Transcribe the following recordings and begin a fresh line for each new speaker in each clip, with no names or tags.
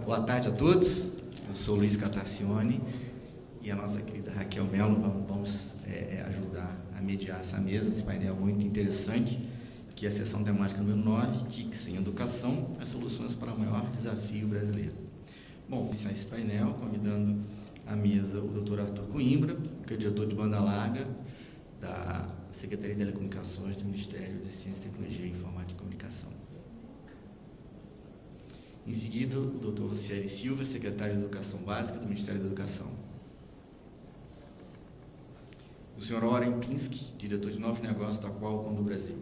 Boa tarde a todos, eu sou o Luiz Catarcione e a nossa querida Raquel Melo vamos ajudar a mediar essa mesa, esse painel muito interessante, que é a sessão temática número 9, TICs em Educação, as soluções para o maior desafio brasileiro. Bom, iniciar esse painel convidando à mesa o Dr. Arthur Coimbra, que é diretor de banda larga da Secretaria de Telecomunicações do Ministério da Ciência, Tecnologia, Informática e Comunicação. Em seguida, o Dr. Rocieli Silva, secretário de Educação Básica do Ministério da Educação. O Sr. Oren Pinsky, diretor de Novos Negócios da Qualcomm do Brasil.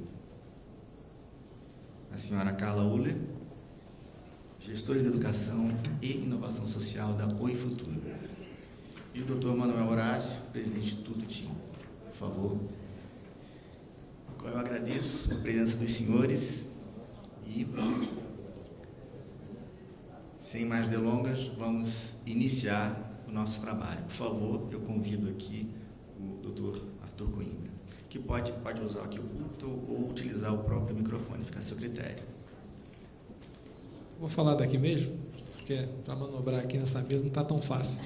A Sra. Carla Uller, gestora de Educação e Inovação Social da Oi Futuro. E o Dr. Manuel Horácio, presidente do Instituto TIM. Por favor. Eu agradeço a presença dos senhores e, sem mais delongas, vamos iniciar o nosso trabalho. Por favor, eu convido aqui o Dr. Arthur Coimbra, que pode usar aqui o púlpito ou utilizar o próprio microfone, fica a seu critério.
Vou falar daqui mesmo, porque para manobrar aqui nessa mesa não está tão fácil.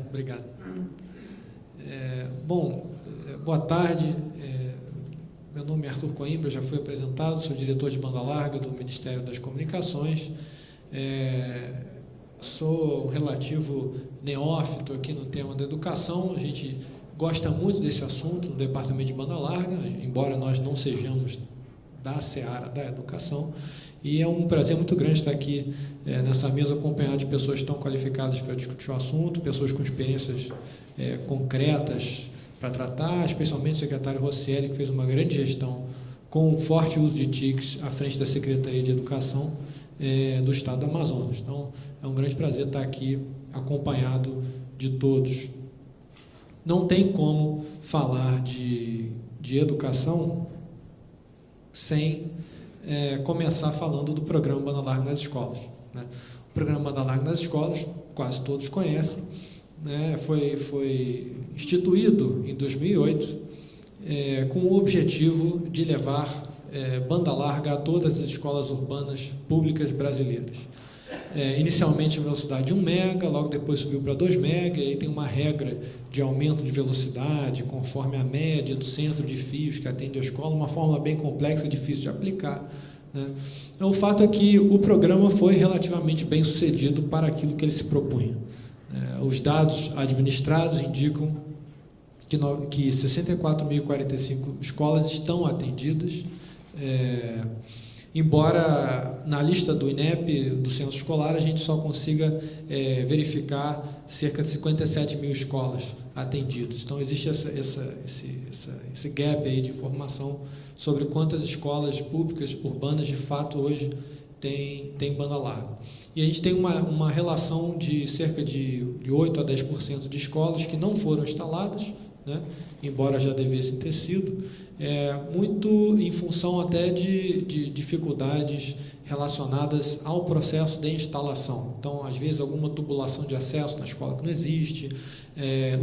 Obrigado. Boa tarde. Meu nome é Arthur Coimbra, já fui apresentado, sou diretor de banda larga do Ministério das Comunicações. Sou um relativo neófito aqui no tema da educação. A gente gosta muito desse assunto no departamento de banda larga, embora nós não sejamos da seara da educação. E é um prazer muito grande estar aqui nessa mesa acompanhado de pessoas tão qualificadas para discutir o assunto, pessoas com experiências concretas para tratar, especialmente o secretário Rocieli, que fez uma grande gestão com forte uso de TICs à frente da Secretaria de Educação do Estado do Amazonas. Então, é um grande prazer estar aqui acompanhado de todos. Não tem como falar de educação sem começar falando do programa Banda Larga nas escolas, né? O programa Banda Larga nas escolas, quase todos conhecem, né? Foi instituído em 2008 com o objetivo de levar banda larga a todas as escolas urbanas públicas brasileiras. Inicialmente a velocidade de 1 mega, logo depois subiu para 2 mega, e aí tem uma regra de aumento de velocidade conforme a média do centro de fios que atende a escola, uma fórmula bem complexa, difícil de aplicar, né? Então, o fato é que o programa foi relativamente bem sucedido para aquilo que ele se propunha. Os dados administrados indicam que 64.045 escolas estão atendidas, embora na lista do INEP, do censo escolar, a gente só consiga verificar cerca de 57 mil escolas atendidas. Então, existe esse gap aí de informação sobre quantas escolas públicas urbanas, de fato, hoje tem banda larga. E a gente tem uma relação de cerca de 8% a 10% de escolas que não foram instaladas, né, embora já devessem ter sido, muito em função até de dificuldades relacionadas ao processo de instalação. Então, às vezes, alguma tubulação de acesso na escola que não existe,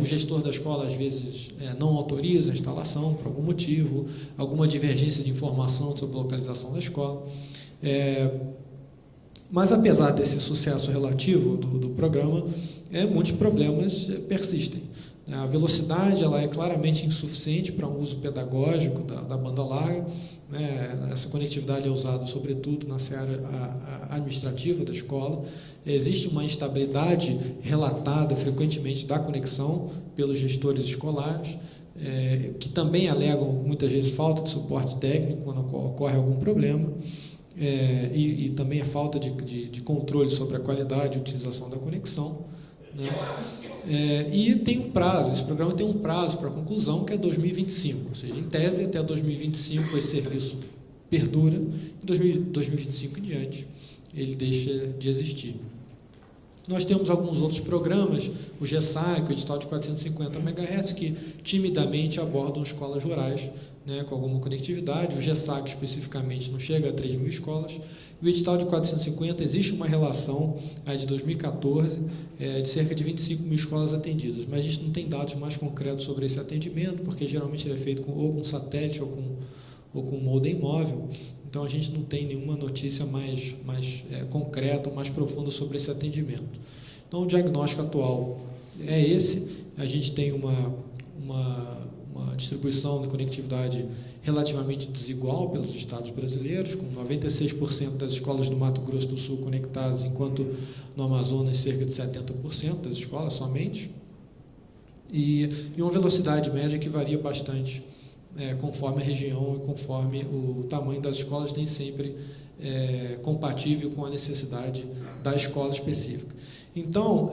o gestor da escola, às vezes, não autoriza a instalação por algum motivo, alguma divergência de informação sobre a localização da escola. Mas, apesar desse sucesso relativo do programa, muitos problemas persistem. A velocidade ela é claramente insuficiente para um uso pedagógico da banda larga, né? Essa conectividade é usada, sobretudo, na seara administrativa da escola. Existe uma instabilidade relatada frequentemente da conexão pelos gestores escolares, que também alegam, muitas vezes, falta de suporte técnico quando ocorre algum problema. E também a falta de controle sobre a qualidade e utilização da conexão, né? E tem um prazo, esse programa tem um prazo para conclusão, que é 2025, ou seja, em tese, até 2025 esse serviço perdura, em 2025 em diante ele deixa de existir. Nós temos alguns outros programas, o GESAC, o edital de 450 MHz, que timidamente abordam escolas rurais, né, com alguma conectividade. O GESAC, especificamente, não chega a 3 mil escolas. O edital de 450, existe uma relação, a de 2014, de cerca de 25 mil escolas atendidas, mas a gente não tem dados mais concretos sobre esse atendimento, porque geralmente ele é feito ou com satélite ou ou com modem móvel. Então, a gente não tem nenhuma notícia mais concreta, mais profunda sobre esse atendimento. Então, o diagnóstico atual é esse. A gente tem uma distribuição de conectividade relativamente desigual pelos estados brasileiros, com 96% das escolas do Mato Grosso do Sul conectadas, enquanto no Amazonas cerca de 70% das escolas somente, e uma velocidade média que varia bastante conforme a região e conforme o tamanho das escolas, nem sempre compatível com a necessidade da escola específica. Então,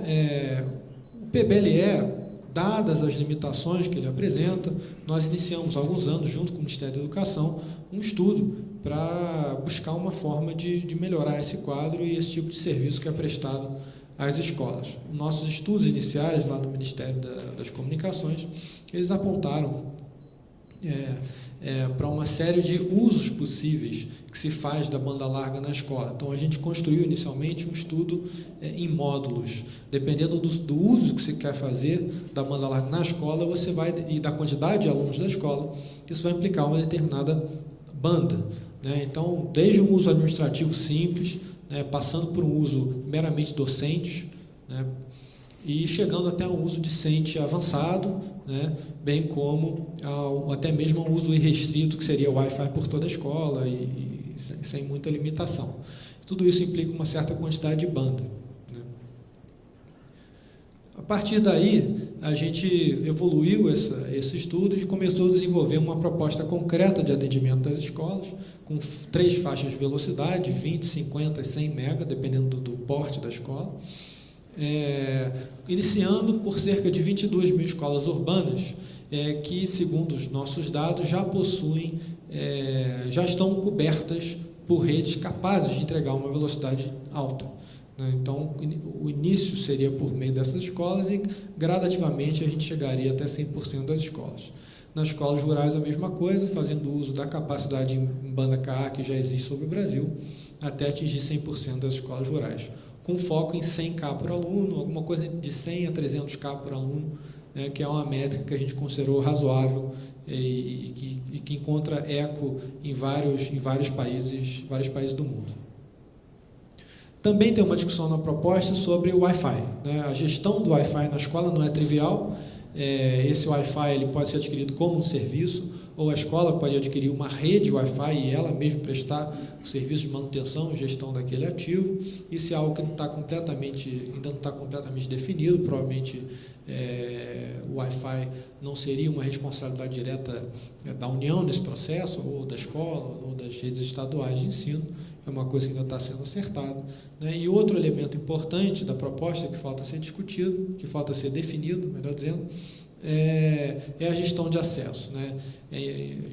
o PBLE, dadas as limitações que ele apresenta, nós iniciamos há alguns anos, junto com o Ministério da Educação, um estudo para buscar uma forma de melhorar esse quadro e esse tipo de serviço que é prestado às escolas. Nossos estudos iniciais lá no Ministério das Comunicações, eles apontaram para uma série de usos possíveis que se faz da banda larga na escola. Então, a gente construiu inicialmente um estudo em módulos. Dependendo do uso que você quer fazer da banda larga na escola, e da quantidade de alunos da escola, isso vai implicar uma determinada banda, né? Então, desde um uso administrativo simples, né, passando por um uso meramente docente, né, e chegando até um uso discente avançado, né, bem como até mesmo um uso irrestrito, que seria o Wi-Fi por toda a escola e sem muita limitação. Tudo isso implica uma certa quantidade de banda, né. A partir daí, a gente evoluiu esse estudo e começou a desenvolver uma proposta concreta de atendimento das escolas, com 3 faixas de velocidade, 20, 50 e 100 MB, dependendo do porte da escola, iniciando por cerca de 22 mil escolas urbanas, que, segundo os nossos dados, já estão cobertas por redes capazes de entregar uma velocidade alta, né? Então, o início seria por meio dessas escolas e, gradativamente, a gente chegaria até 100% das escolas. Nas escolas rurais, a mesma coisa, fazendo uso da capacidade em banda Ka que já existe sobre o Brasil, até atingir 100% das escolas rurais, com foco em 100K por aluno, alguma coisa de 100 a 300K por aluno, que é uma métrica que a gente considerou razoável e que encontra eco em vários países do mundo. Também tem uma discussão na proposta sobre o Wi-Fi, né? A gestão do Wi-Fi na escola não é trivial. Esse Wi-Fi ele pode ser adquirido como um serviço, ou a escola pode adquirir uma rede Wi-Fi e ela mesma prestar o serviço de manutenção e gestão daquele ativo. Isso é algo que ainda não está completamente definido. Provavelmente o Wi-Fi não seria uma responsabilidade direta da União nesse processo, ou da escola, ou das redes estaduais de ensino. É uma coisa que ainda está sendo acertada, né? E outro elemento importante da proposta que falta ser discutido, que falta ser definido, melhor dizendo, é a gestão de acesso, né? A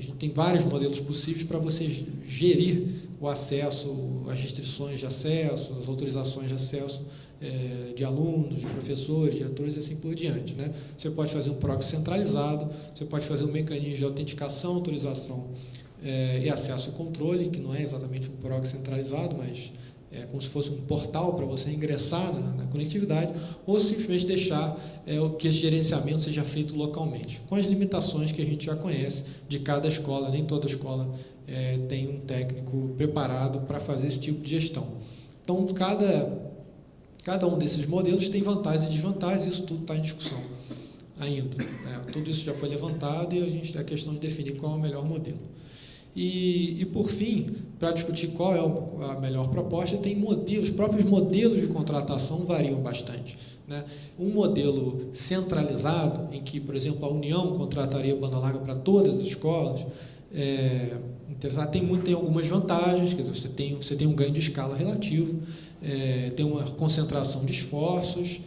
gente tem vários modelos possíveis para você gerir o acesso, as restrições de acesso, as autorizações de acesso de alunos, de professores, diretores e assim por diante, né? Você pode fazer um proxy centralizado, você pode fazer um mecanismo de autenticação, autorização e acesso e controle, que não é exatamente um proxy centralizado, mas é como se fosse um portal para você ingressar na conectividade, ou simplesmente deixar que esse gerenciamento seja feito localmente, com as limitações que a gente já conhece de cada escola. Nem toda escola tem um técnico preparado para fazer esse tipo de gestão. Então, cada um desses modelos tem vantagens e desvantagens, e isso tudo está em discussão ainda, né? Tudo isso já foi levantado e a gente tem a questão de definir qual é o melhor modelo. E por fim, para discutir qual é a melhor proposta, tem modelos, os próprios modelos de contratação variam bastante, né? Um modelo centralizado, em que, por exemplo, a União contrataria banda larga para todas as escolas, tem algumas vantagens, quer dizer, você tem um ganho de escala relativo, tem uma concentração de esforços,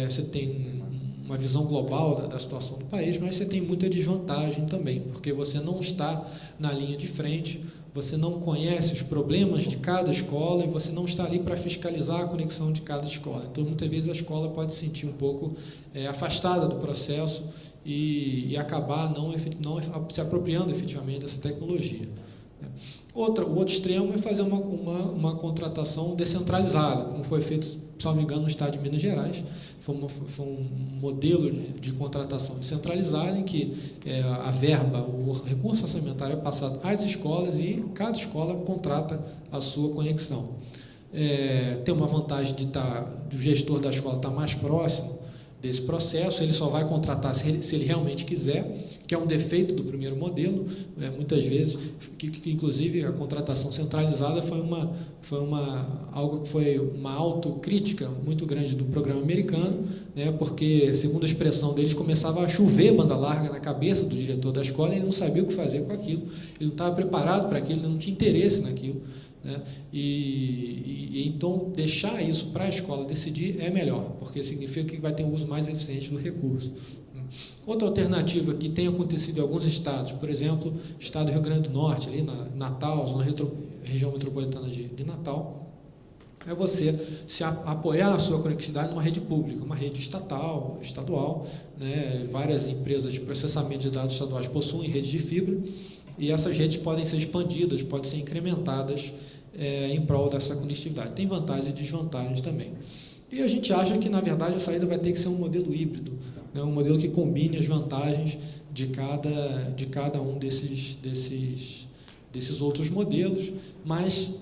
você tem uma visão global da situação do país, mas você tem muita desvantagem também, porque você não está na linha de frente, você não conhece os problemas de cada escola e você não está ali para fiscalizar a conexão de cada escola. Então, muitas vezes, a escola pode se sentir um pouco afastada do processo e acabar não se apropriando efetivamente dessa tecnologia. O outro extremo é fazer uma contratação descentralizada, como foi feito se não me engano, no estado de Minas Gerais. Foi um modelo de contratação descentralizada em que a verba, o recurso orçamentário é passado às escolas e cada escola contrata a sua conexão. Tem uma vantagem do gestor da escola estar mais próximo desse processo, ele só vai contratar se ele realmente quiser, que é um defeito do primeiro modelo, muitas vezes, que inclusive a contratação centralizada foi algo que foi uma autocrítica muito grande do programa americano, né, porque, segundo a expressão deles, começava a chover banda larga na cabeça do diretor da escola e ele não sabia o que fazer com aquilo, ele não estava preparado para aquilo, ele não tinha interesse naquilo. Né? E então deixar isso para a escola decidir é melhor, porque significa que vai ter um uso mais eficiente do recurso. Outra alternativa que tem acontecido em alguns estados, por exemplo, o estado do Rio Grande do Norte, ali na Natal, na região metropolitana de Natal, é você apoiar a sua conectividade numa rede pública, uma rede estadual, né? Várias empresas de processamento de dados estaduais possuem redes de fibra, e essas redes podem ser expandidas, podem ser incrementadas em prol dessa conectividade. Tem vantagens e desvantagens também. E a gente acha que, na verdade, a saída vai ter que ser um modelo híbrido, né? Um modelo que combine as vantagens de cada um desses outros modelos, mas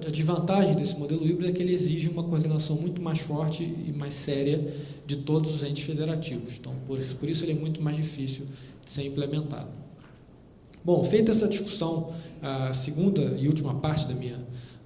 a desvantagem desse modelo híbrido é que ele exige uma coordenação muito mais forte e mais séria de todos os entes federativos. Então, por isso ele é muito mais difícil de ser implementado. Bom, feita essa discussão, a segunda e última parte da minha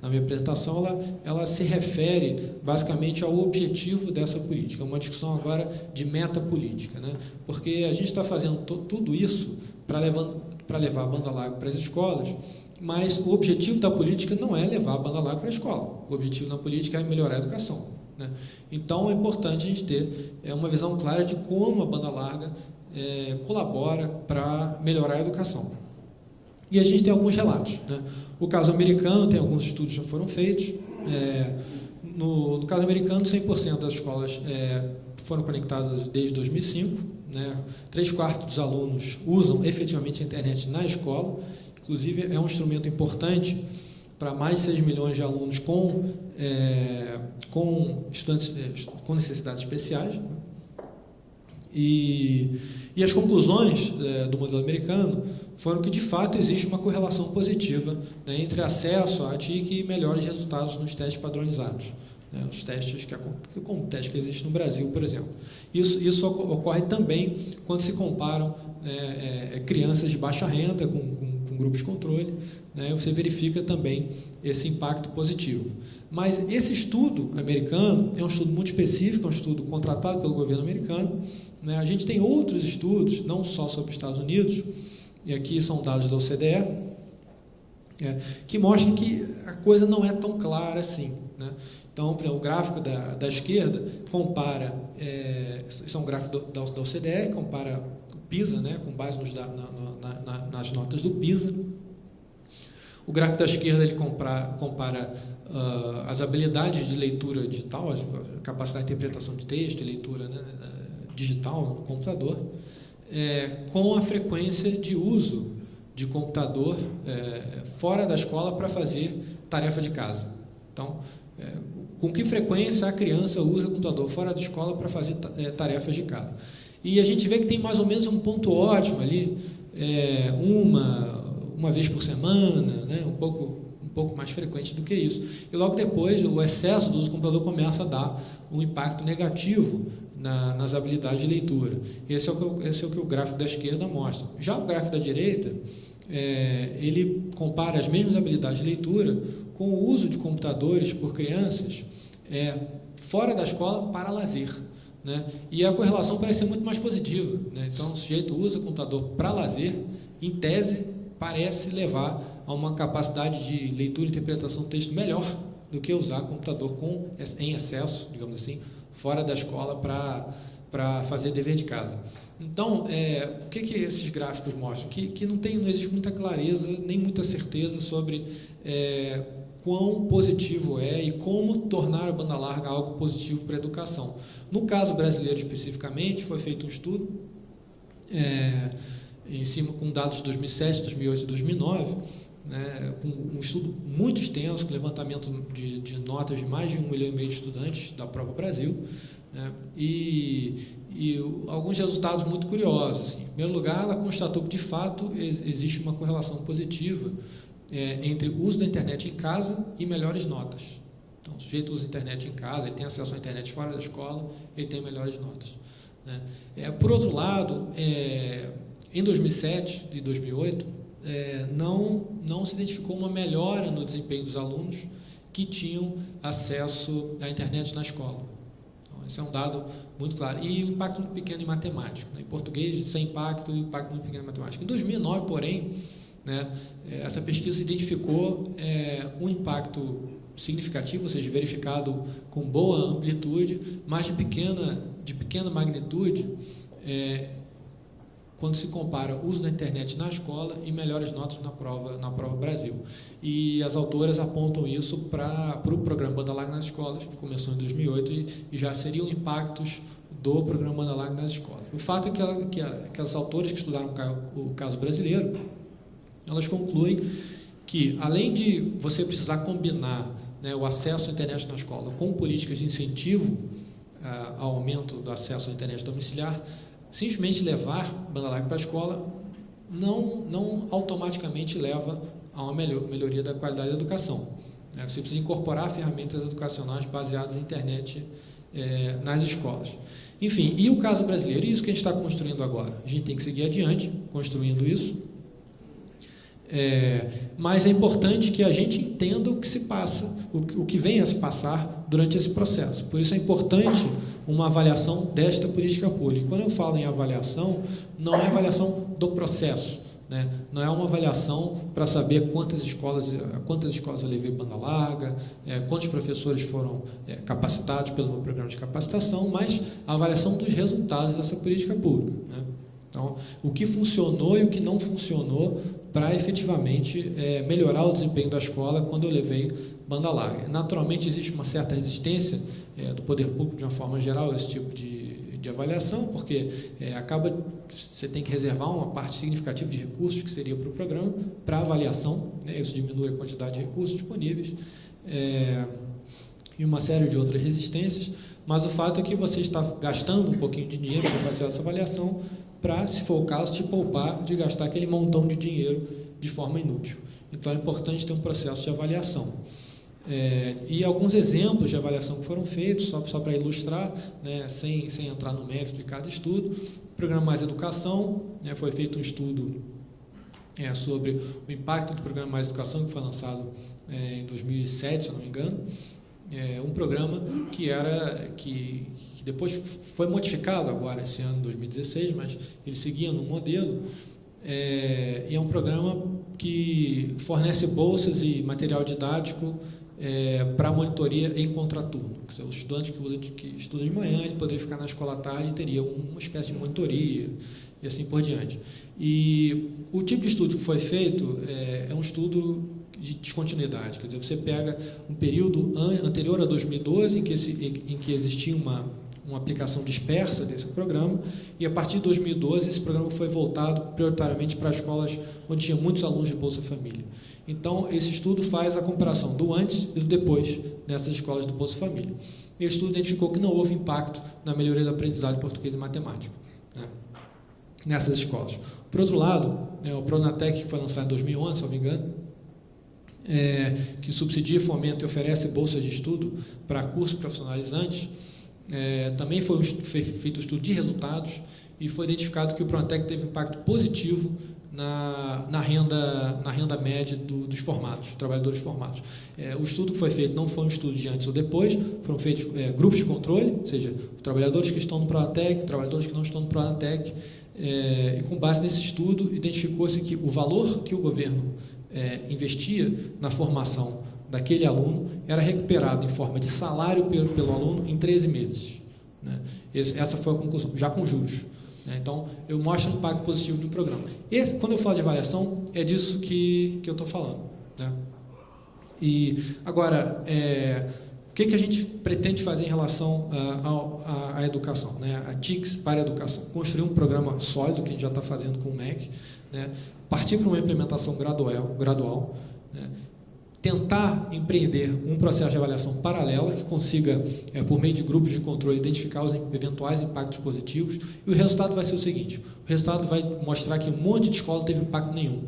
apresentação, ela se refere basicamente ao objetivo dessa política, uma discussão agora de metapolítica, né? Porque a gente está fazendo tudo isso para levar a banda larga para as escolas, mas o objetivo da política não é levar a banda larga para a escola, o objetivo da política é melhorar a educação, né? Então é importante a gente ter uma visão clara de como a banda larga colabora para melhorar a educação. E a gente tem alguns relatos, né? O caso americano, tem alguns estudos que já foram feitos. No caso americano, 100% das escolas foram conectadas desde 2005. Né? 3/4 dos alunos usam efetivamente a internet na escola. Inclusive, é um instrumento importante para mais de 6 milhões de alunos com estudantes com necessidades especiais. E as conclusões do modelo americano foram que, de fato, existe uma correlação positiva, né, entre acesso à TIC e melhores resultados nos testes padronizados, né, os testes como o teste que existe no Brasil, por exemplo. Isso ocorre também quando se comparam crianças de baixa renda com grupos de controle, né, você verifica também esse impacto positivo. Mas esse estudo americano é um estudo muito específico, é um estudo contratado pelo governo americano, né. A gente tem outros estudos, não só sobre os Estados Unidos, e aqui são dados da OCDE, que mostram que a coisa não é tão clara assim, né? Então, o gráfico da esquerda compara, isso é um gráfico da OCDE, compara o PISA, né, com base nas notas do PISA. O gráfico da esquerda ele compara as habilidades de leitura digital, a capacidade de interpretação de texto e leitura, né, digital no computador, com a frequência de uso de computador fora da escola para fazer tarefa de casa. Então, com que frequência a criança usa o computador fora da escola para fazer tarefas de casa. E a gente vê que tem mais ou menos um ponto ótimo ali, uma vez por semana, né, um pouco mais frequente do que isso. E logo depois, o excesso do uso do computador começa a dar um impacto negativo nas habilidades de leitura. Esse é o que o gráfico da esquerda mostra. Já o gráfico da direita, ele compara as mesmas habilidades de leitura com o uso de computadores por crianças fora da escola para lazer, né? E a correlação parece ser muito mais positiva, né? Então, o sujeito usa o computador para lazer, em tese, parece levar a uma capacidade de leitura e interpretação do texto melhor do que usar computador em excesso, digamos assim, fora da escola para fazer dever de casa. Então, o que esses gráficos mostram? Que não existe muita clareza, nem muita certeza sobre quão positivo e como tornar a banda larga algo positivo para a educação. No caso brasileiro especificamente, foi feito um estudo em cima com dados de 2007, 2008 e 2009, né, com um estudo muito extenso, com levantamento de notas de mais de 1,5 milhão de estudantes da Prova Brasil, né, e alguns resultados muito curiosos. Assim. Em primeiro lugar, ela constatou que, de fato, existe uma correlação positiva entre o uso da internet em casa e melhores notas. Então, o sujeito usa a internet em casa, ele tem acesso à internet fora da escola, ele tem melhores notas. Né? Por outro lado, em 2007 e 2008, não se identificou uma melhora no desempenho dos alunos que tinham acesso à internet na escola. Então, esse é um dado muito claro. E o impacto muito pequeno em matemática. Né? Em português, sem impacto, e impacto muito pequeno em matemática. Em 2009, porém, né, essa pesquisa identificou um impacto significativo, ou seja, verificado com boa amplitude, mas de pequena magnitude, quando se compara o uso da internet na escola e melhores notas na prova Brasil. E as autoras apontam isso para o programa Banda Larga nas escolas, que começou em 2008 e já seriam impactos do programa Banda Larga nas escolas. O fato é que as autoras que estudaram o caso brasileiro, elas concluem que, além de você precisar combinar, né, o acesso à internet na escola com políticas de incentivo ao aumento do acesso à internet domiciliar, simplesmente levar banda larga para a escola não automaticamente leva a uma melhoria da qualidade da educação. Você precisa incorporar ferramentas educacionais baseadas em internet nas escolas. Enfim, e o caso brasileiro, isso que a gente está construindo agora. A gente tem que seguir adiante, construindo isso. Mas é importante que a gente entenda o que se passa, o que vem a se passar durante esse processo. Por isso é importante uma avaliação desta política pública. E quando eu falo em avaliação, não é avaliação do processo, né? Não é uma avaliação para saber quantas escolas eu levei banda larga, quantos professores foram capacitados pelo meu programa de capacitação, mas a avaliação dos resultados dessa política pública, né? Então, o que funcionou e o que não funcionou para efetivamente melhorar o desempenho da escola quando eu levei banda larga. Naturalmente, existe uma certa resistência do poder público, de uma forma geral, a esse tipo de avaliação, porque você tem que reservar uma parte significativa de recursos, que seria para o programa, para avaliação, né? Isso diminui a quantidade de recursos disponíveis, e uma série de outras resistências, mas o fato é que você está gastando um pouquinho de dinheiro para fazer essa avaliação, para, se for o caso, te poupar de gastar aquele montão de dinheiro de forma inútil. Então, é importante ter um processo de avaliação. E alguns exemplos de avaliação que foram feitos, só para ilustrar, né, sem entrar no mérito de cada estudo. O Programa Mais Educação, né, foi feito um estudo sobre o impacto do Programa Mais Educação, que foi lançado em 2007, se eu não me engano. Um programa que depois foi modificado agora, esse ano, 2016, mas ele seguia no modelo, e é um programa que fornece bolsas e material didático para monitoria em contraturno. O estudante que estuda de manhã, ele poderia ficar na escola à tarde e teria uma espécie de monitoria, e assim por diante. E o tipo de estudo que foi feito é um estudo de descontinuidade, quer dizer, você pega um período anterior a 2012, em que existia uma aplicação dispersa desse programa, e a partir de 2012 esse programa foi voltado prioritariamente para escolas onde tinha muitos alunos de Bolsa Família. Então, esse estudo faz a comparação do antes e do depois nessas escolas do Bolsa Família. E o estudo identificou que não houve impacto na melhoria da aprendizagem de português e matemática, né, nessas escolas. Por outro lado, o Pronatec, que foi lançado em 2011, se não me engano, que subsidia, fomenta e oferece bolsas de estudo para cursos profissionalizantes, também foi feito um estudo de resultados e foi identificado que o Pronatec teve impacto positivo na renda média dos formados, trabalhadores formados. O estudo que foi feito não foi um estudo de antes ou depois, foram feitos grupos de controle, ou seja, trabalhadores que estão no Pronatec, trabalhadores que não estão no Pronatec, e com base nesse estudo identificou-se que o valor que o governo investia na formação daquele aluno era recuperado em forma de salário pelo aluno em 13 meses. Né? Essa foi a conclusão, já com juros. Né? Então, eu mostro um impacto positivo no programa. Quando eu falo de avaliação, é disso que eu estou falando. Né? E, agora, o que a gente pretende fazer em relação à educação? Né? A TICS para a educação. Construir um programa sólido, que a gente já está fazendo com o MEC, né? Partir para uma implementação gradual, né? Tentar empreender um processo de avaliação paralela que consiga, por meio de grupos de controle, identificar os eventuais impactos positivos, e o resultado vai ser o seguinte: o resultado vai mostrar que um monte de escola não teve impacto nenhum,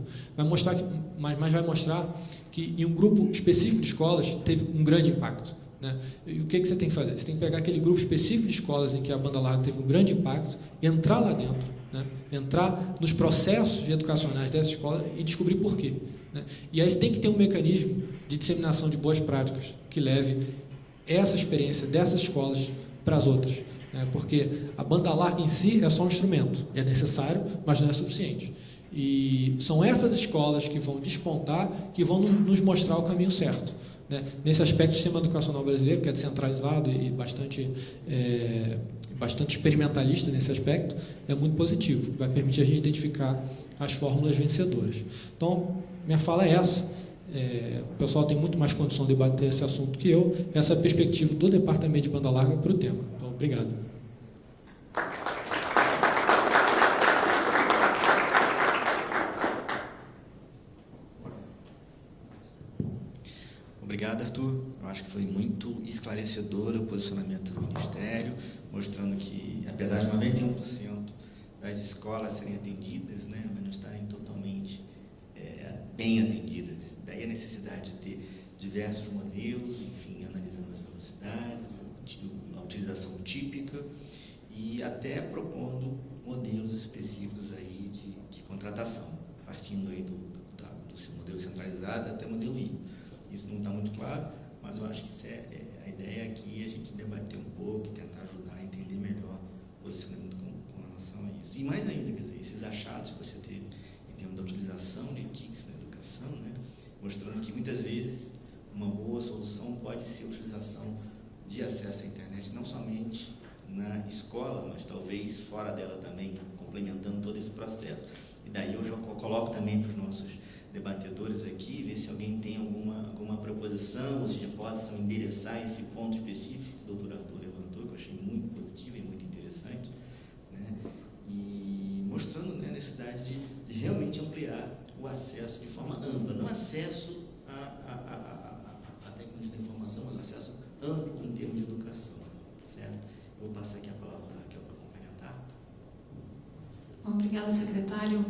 mas vai mostrar que em um grupo específico de escolas teve um grande impacto, né? E o que você tem que fazer? Você tem que pegar aquele grupo específico de escolas em que a banda larga teve um grande impacto, entrar lá dentro, né? Entrar nos processos educacionais dessa escola e descobrir por quê, né? E aí você tem que ter um mecanismo de disseminação de boas práticas que leve essa experiência dessas escolas para as outras, né? Porque a banda larga em si é só um instrumento, é necessário, mas não é suficiente. E são essas escolas que vão despontar, que vão nos mostrar o caminho certo, né? Nesse aspecto, o sistema educacional brasileiro, que é descentralizado e bastante experimentalista nesse aspecto, é muito positivo, vai permitir a gente identificar as fórmulas vencedoras. Então, minha fala é essa. O pessoal tem muito mais condição de debater esse assunto que eu. Essa é a perspectiva do Departamento de Banda Larga para o tema. Então, obrigado.
Obrigado, Arthur. Eu acho que foi muito esclarecedor o posicionamento do Ministério, mostrando que, apesar de 91% das escolas serem atendidas, né, mas não estarem totalmente bem atendidas, daí a necessidade de ter diversos modelos, enfim, analisando as velocidades, a utilização típica e até propondo modelos específicos aí de contratação, partindo aí do seu modelo centralizado até modelo híbrido. Isso não está muito claro, mas eu acho que a ideia aqui é a gente debater um pouco e tentar ajudar a entender melhor o posicionamento com relação a isso. E mais ainda, quer dizer, esses achados que você teve em termos da utilização de TICs na educação, né, mostrando que muitas vezes uma boa solução pode ser a utilização de acesso à internet, não somente na escola, mas talvez fora dela também, complementando todo esse processo. E daí eu já coloco também para os nossos debatedores aqui, ver se alguém tem alguma proposição, ou seja, possam endereçar esse ponto específico que o doutor Arthur levantou, que eu achei muito positivo e muito interessante, né? E mostrando, né, a necessidade de realmente ampliar o acesso de forma ampla, não acesso à tecnologia da informação, mas acesso amplo em termos de educação, certo? Eu vou passar aqui a palavra para a Raquel para complementar.
Obrigada, secretário.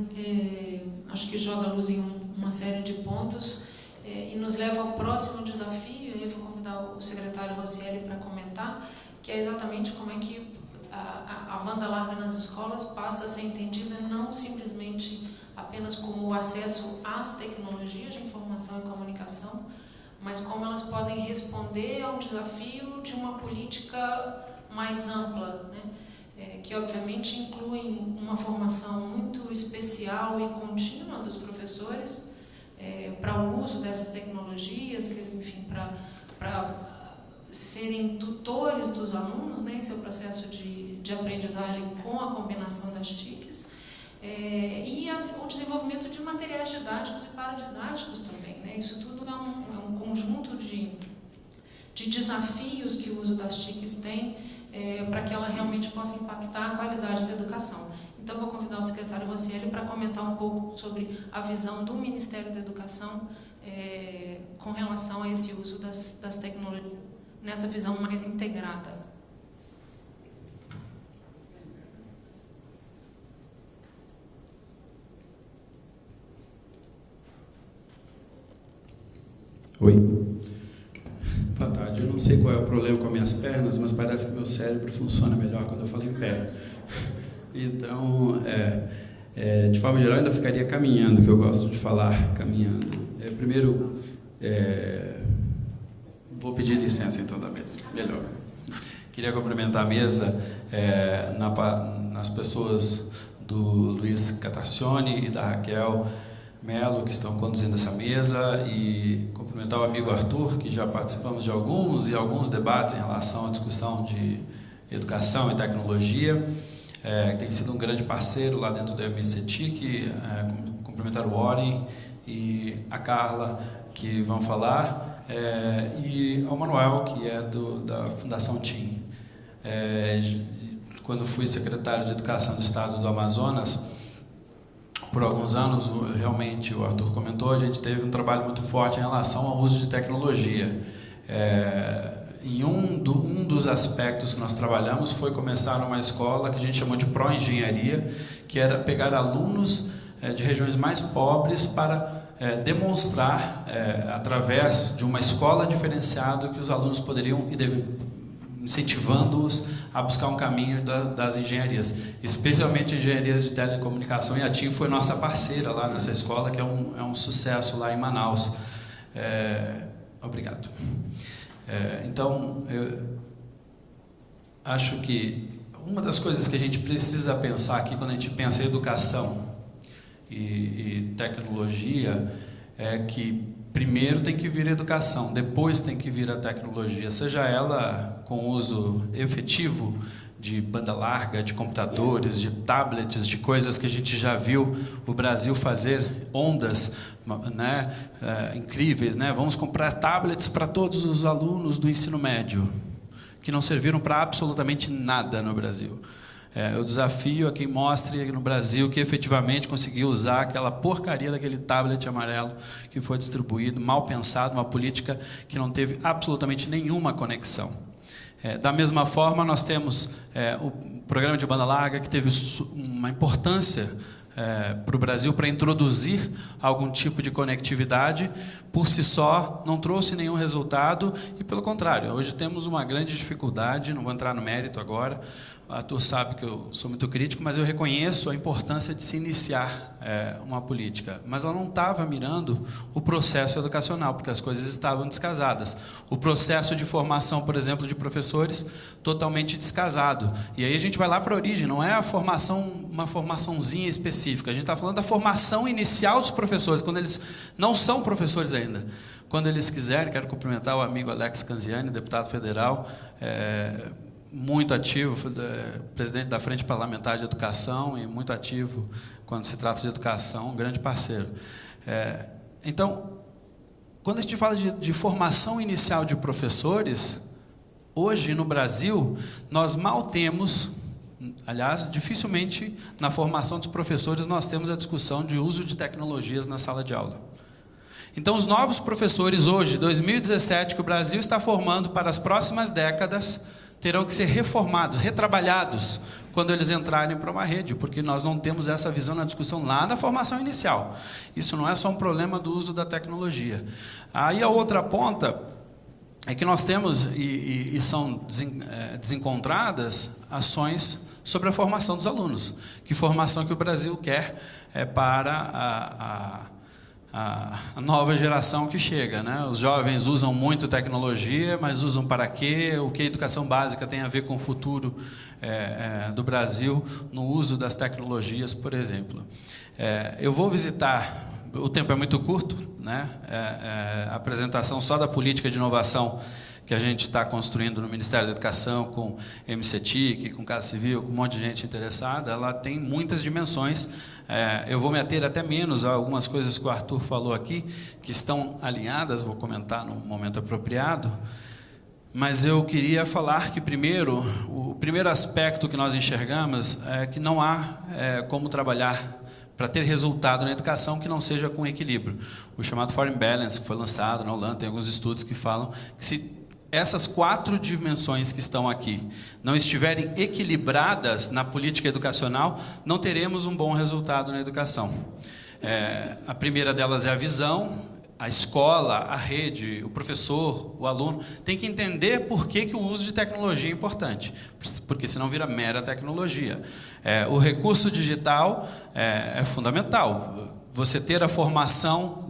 Acho que joga a luz em uma série de pontos e nos leva ao próximo desafio. Eu vou convidar o secretário Rocieli para comentar, que é exatamente como é que a banda larga nas escolas passa a ser entendida não simplesmente apenas como o acesso às tecnologias de informação e comunicação, mas como elas podem responder a um desafio de uma política mais ampla, né? Que obviamente incluem uma formação muito especial e contínua dos professores para o uso dessas tecnologias, enfim, para serem tutores dos alunos, né, em seu processo de aprendizagem com a combinação das TICs, e o desenvolvimento de materiais didáticos e paradidáticos também, né? Isso tudo é um conjunto de desafios que o uso das TICs tem para que ela realmente possa impactar a qualidade da educação. Então, vou convidar o secretário Rocieli para comentar um pouco sobre a visão do Ministério da Educação com relação a esse uso das tecnologias, nessa visão mais integrada.
Oi. Boa tarde. Eu não sei qual é o problema com as minhas pernas, mas parece que meu cérebro funciona melhor quando eu falo em pé. Então, de forma geral, ainda ficaria caminhando, que eu gosto de falar caminhando. Primeiro, vou pedir licença, então, da mesa. Melhor. Queria cumprimentar a mesa nas pessoas do Luiz Catacione e da Raquel Melo, que estão conduzindo essa mesa, e cumprimentar o amigo Arthur, que já participamos de alguns debates em relação à discussão de educação e tecnologia, que tem sido um grande parceiro lá dentro do MCTIC, cumprimentar o Warren e a Carla, que vão falar, e ao Manuel, que é da Fundação TIM. Quando fui secretário de Educação do Estado do Amazonas, por alguns anos, realmente, o Arthur comentou, a gente teve um trabalho muito forte em relação ao uso de tecnologia. E um dos aspectos que nós trabalhamos foi começar uma escola que a gente chamou de pró-engenharia, que era pegar alunos de regiões mais pobres para demonstrar, através de uma escola diferenciada, que os alunos poderiam e incentivando-os a buscar um caminho das engenharias, especialmente engenharias de telecomunicação, e a TIM foi nossa parceira lá nessa escola, que é um sucesso lá em Manaus. Obrigado. Então, eu acho que uma das coisas que a gente precisa pensar aqui quando a gente pensa em educação e tecnologia é que primeiro tem que vir a educação, depois tem que vir a tecnologia, seja ela com uso efetivo de banda larga, de computadores, de tablets, de coisas que a gente já viu o Brasil fazer ondas, né, incríveis, né? Vamos comprar tablets para todos os alunos do ensino médio, que não serviram para absolutamente nada no Brasil. Eu desafio a quem mostre no Brasil que efetivamente conseguiu usar aquela porcaria daquele tablet amarelo que foi distribuído, mal pensado, uma política que não teve absolutamente nenhuma conexão. Da mesma forma, nós temos o programa de banda larga, que teve uma importância para o Brasil para introduzir algum tipo de conectividade. Por si só, não trouxe nenhum resultado e, pelo contrário, hoje temos uma grande dificuldade, não vou entrar no mérito agora, o Arthur sabe que eu sou muito crítico, mas eu reconheço a importância de se iniciar uma política. Mas ela não estava mirando o processo educacional, porque as coisas estavam descasadas. O processo de formação, por exemplo, de professores, totalmente descasado. E aí a gente vai lá para a origem, não é a formação, uma formaçãozinha específica. A gente está falando da formação inicial dos professores, quando eles não são professores ainda. Quando eles quiserem, quero cumprimentar o amigo Alex Canziani, deputado federal, muito ativo, presidente da Frente Parlamentar de Educação e muito ativo quando se trata de educação, um grande parceiro. Então, quando a gente fala de formação inicial de professores, hoje no Brasil, nós mal temos, aliás, dificilmente na formação dos professores nós temos a discussão de uso de tecnologias na sala de aula. Então, os novos professores hoje, 2017, que o Brasil está formando para as próximas décadas, terão que ser reformados, retrabalhados, quando eles entrarem para uma rede, porque nós não temos essa visão na discussão lá na formação inicial. Isso não é só um problema do uso da tecnologia. Aí a outra ponta é que nós temos, e são desencontradas, ações sobre a formação dos alunos. Que formação que o Brasil quer para a nova geração que chega, né? Os jovens usam muito tecnologia, mas usam para quê? O que a educação básica tem a ver com o futuro do Brasil no uso das tecnologias, por exemplo. Eu vou visitar, o tempo é muito curto, né? A apresentação só da política de inovação que a gente está construindo no Ministério da Educação, com MCTIC, com Casa Civil, com um monte de gente interessada, ela tem muitas dimensões. Eu vou me ater até menos a algumas coisas que o Arthur falou aqui, que estão alinhadas, vou comentar num momento apropriado, mas eu queria falar que, primeiro, o primeiro aspecto que nós enxergamos é que não há como trabalhar para ter resultado na educação que não seja com equilíbrio. O chamado Foreign Balance, que foi lançado na Holanda, tem alguns estudos que falam que se essas 4 dimensões que estão aqui não estiverem equilibradas na política educacional, não teremos um bom resultado na educação. A primeira delas é a visão. A escola, a rede, o professor, o aluno tem que entender por que o uso de tecnologia é importante, porque senão vira mera tecnologia. O recurso digital é fundamental. Você ter a formação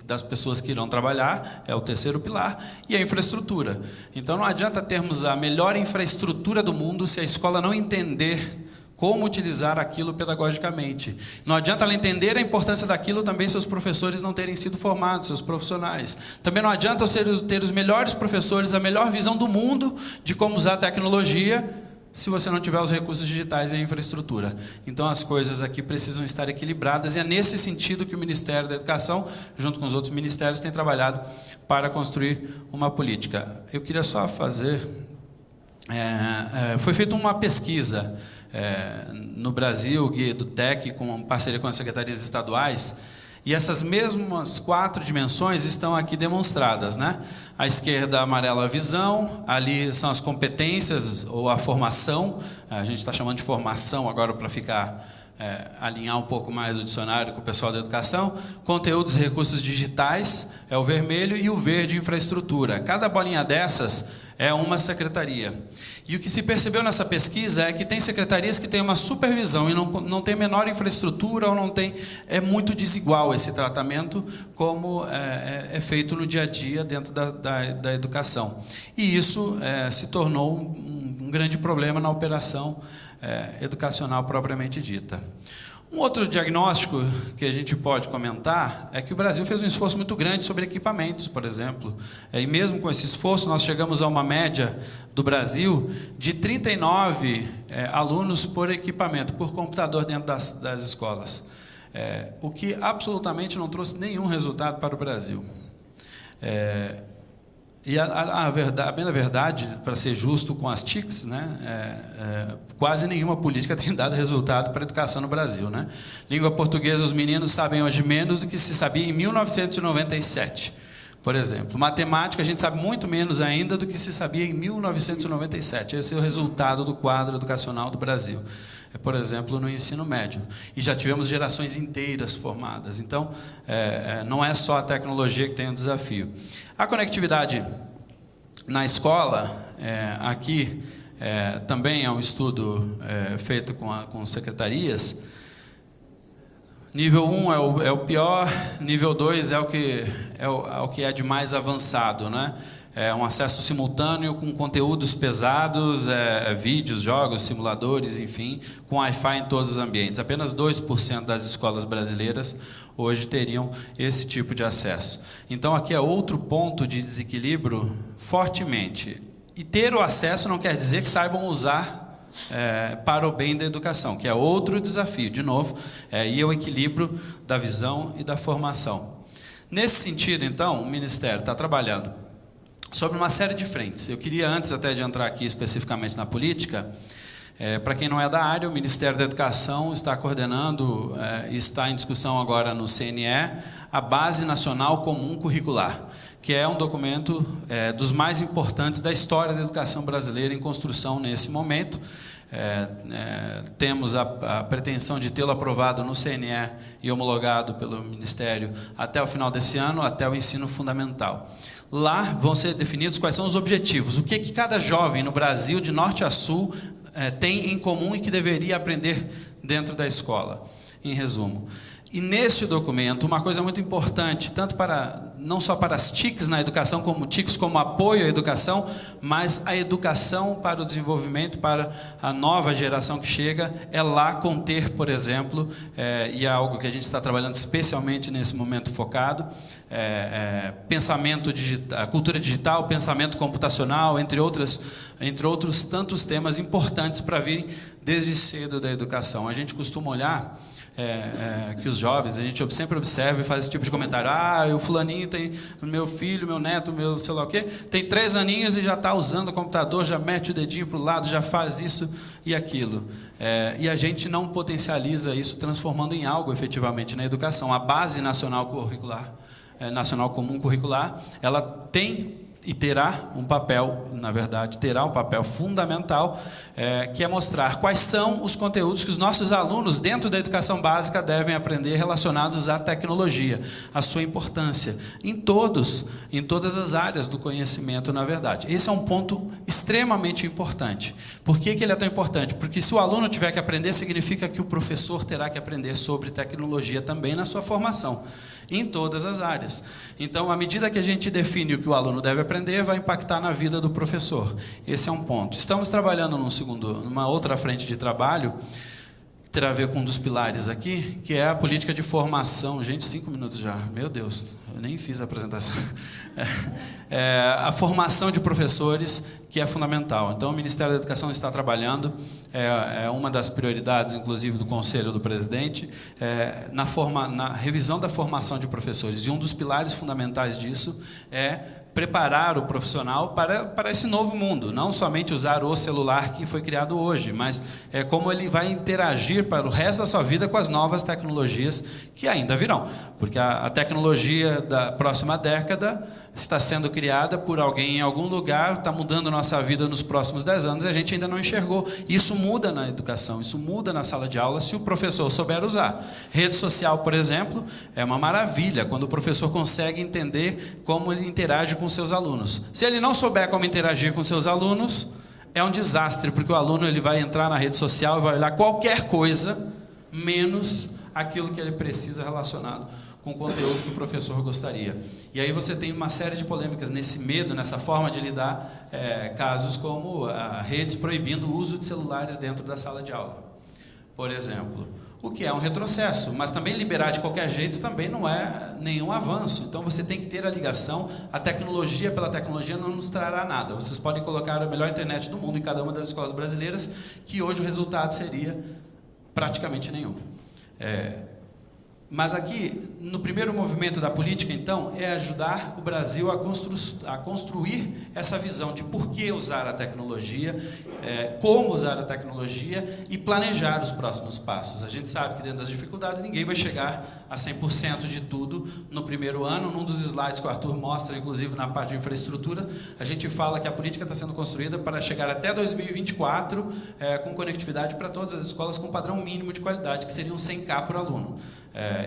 das pessoas que irão trabalhar é o terceiro pilar, e a infraestrutura. Então não adianta termos a melhor infraestrutura do mundo se a escola não entender como utilizar aquilo pedagogicamente. Não adianta ela entender a importância daquilo também se os professores não terem sido formados, seus profissionais. Também não adianta eu ter os melhores professores, a melhor visão do mundo de como usar a tecnologia, se você não tiver os recursos digitais e a infraestrutura. Então, as coisas aqui precisam estar equilibradas, e é nesse sentido que o Ministério da Educação, junto com os outros ministérios, tem trabalhado para construir uma política. Eu queria só fazer... foi feita uma pesquisa no Brasil, o Guia EduTech, com parceria com as secretarias estaduais, e essas mesmas 4 dimensões estão aqui demonstradas, né? À esquerda, amarela, a visão, ali são as competências ou a formação, a gente está chamando de formação agora para ficar, alinhar um pouco mais o dicionário com o pessoal da educação. Conteúdos e recursos digitais é o vermelho, e o verde, infraestrutura. Cada bolinha dessas é uma secretaria. E o que se percebeu nessa pesquisa é que tem secretarias que têm uma supervisão e não tem menor infraestrutura, ou não tem... É muito desigual esse tratamento, como é feito no dia a dia dentro da educação. E isso se tornou um grande problema na operação educacional propriamente dita. Um outro diagnóstico que a gente pode comentar é que o Brasil fez um esforço muito grande sobre equipamentos, por exemplo. E mesmo com esse esforço, nós chegamos a uma média do Brasil de 39 alunos por equipamento, por computador dentro das escolas. O que absolutamente não trouxe nenhum resultado para o Brasil. E a verdade, para ser justo com as TICs, né, quase nenhuma política tem dado resultado para a educação no Brasil, né? Língua portuguesa, os meninos sabem hoje menos do que se sabia em 1997, por exemplo. Matemática, a gente sabe muito menos ainda do que se sabia em 1997. Esse é o resultado do quadro educacional do Brasil, por exemplo, no ensino médio. E já tivemos gerações inteiras formadas. Então, não é só a tecnologia que tem um desafio. A conectividade na escola, aqui também é um estudo feito com secretarias. Nível 1 é o pior, nível 2 é o que é de mais avançado, né? É um acesso simultâneo com conteúdos pesados, vídeos, jogos, simuladores, enfim, com Wi-Fi em todos os ambientes. Apenas 2% das escolas brasileiras hoje teriam esse tipo de acesso. Então, aqui é outro ponto de desequilíbrio fortemente. E ter o acesso não quer dizer que saibam usar para o bem da educação, que é outro desafio, de novo, e é o equilíbrio da visão e da formação. Nesse sentido, então, o Ministério está trabalhando sobre uma série de frentes. Eu queria, antes até de entrar aqui especificamente na política, para quem não é da área, o Ministério da Educação está coordenando e está em discussão agora no CNE a Base Nacional Comum Curricular, que é um documento dos mais importantes da história da educação brasileira em construção nesse momento. Temos a pretensão de tê-lo aprovado no CNE e homologado pelo Ministério até o final desse ano, até o ensino fundamental. Lá vão ser definidos quais são os objetivos, o que cada jovem no Brasil, de norte a sul, tem em comum e que deveria aprender dentro da escola, em resumo. E neste documento, uma coisa muito importante, não só para as TICs na educação, como TICs como apoio à educação, mas a educação para o desenvolvimento, para a nova geração que chega, é lá conter, por exemplo, e é algo que a gente está trabalhando especialmente nesse momento focado, pensamento digital, cultura digital, pensamento computacional, entre outros tantos temas importantes para virem desde cedo da educação. A gente costuma olhar que os jovens, a gente sempre observa e faz esse tipo de comentário. O fulaninho tem, meu filho, meu neto, meu sei lá o quê, tem 3 aninhos e já está usando o computador, já mete o dedinho para o lado, já faz isso e aquilo. E a gente não potencializa isso, transformando em algo efetivamente na educação. A Base Nacional Curricular, Nacional Comum Curricular, ela tem e terá um papel, na verdade, terá um papel fundamental, que é mostrar quais são os conteúdos que os nossos alunos, dentro da educação básica, devem aprender relacionados à tecnologia, a sua importância, em todas as áreas do conhecimento, na verdade. Esse é um ponto extremamente importante. Por que ele é tão importante? Porque se o aluno tiver que aprender, significa que o professor terá que aprender sobre tecnologia também na sua formação, em todas as áreas. Então, à medida que a gente define o que o aluno deve aprender, vai impactar na vida do professor. Esse é um ponto. Estamos trabalhando numa outra frente de trabalho, que terá a ver com um dos pilares aqui, que é a política de formação. Gente, 5 minutos já. Meu Deus, eu nem fiz a apresentação. A formação de professores, que é fundamental. Então, o Ministério da Educação está trabalhando, é uma das prioridades, inclusive, do Conselho do Presidente, na revisão da formação de professores. E um dos pilares fundamentais disso é preparar o profissional para esse novo mundo, não somente usar o celular que foi criado hoje, mas como ele vai interagir para o resto da sua vida com as novas tecnologias que ainda virão, porque a tecnologia da próxima década está sendo criada por alguém em algum lugar, está mudando nossa vida nos próximos 10 anos e a gente ainda não enxergou. Isso muda na educação, isso muda na sala de aula se o professor souber usar. Rede social, por exemplo, é uma maravilha quando o professor consegue entender como ele interage com seus alunos. Se ele não souber como interagir com seus alunos, é um desastre, porque o aluno ele vai entrar na rede social e vai olhar qualquer coisa, menos aquilo que ele precisa relacionado com o conteúdo que o professor gostaria. E aí você tem uma série de polêmicas nesse medo, nessa forma de lidar, casos como redes proibindo o uso de celulares dentro da sala de aula, por exemplo. O que é um retrocesso, mas também liberar de qualquer jeito também não é nenhum avanço. Então você tem que ter a ligação, a tecnologia pela tecnologia não nos trará nada. Vocês podem colocar a melhor internet do mundo em cada uma das escolas brasileiras, que hoje o resultado seria praticamente nenhum. Mas aqui, no primeiro movimento da política, então, é ajudar o Brasil a construir essa visão de por que usar a tecnologia, como usar a tecnologia e planejar os próximos passos. A gente sabe que dentro das dificuldades ninguém vai chegar a 100% de tudo no primeiro ano. Num dos slides que o Arthur mostra, inclusive na parte de infraestrutura, a gente fala que a política está sendo construída para chegar até 2024 com conectividade para todas as escolas com padrão mínimo de qualidade, que seriam 100K por aluno.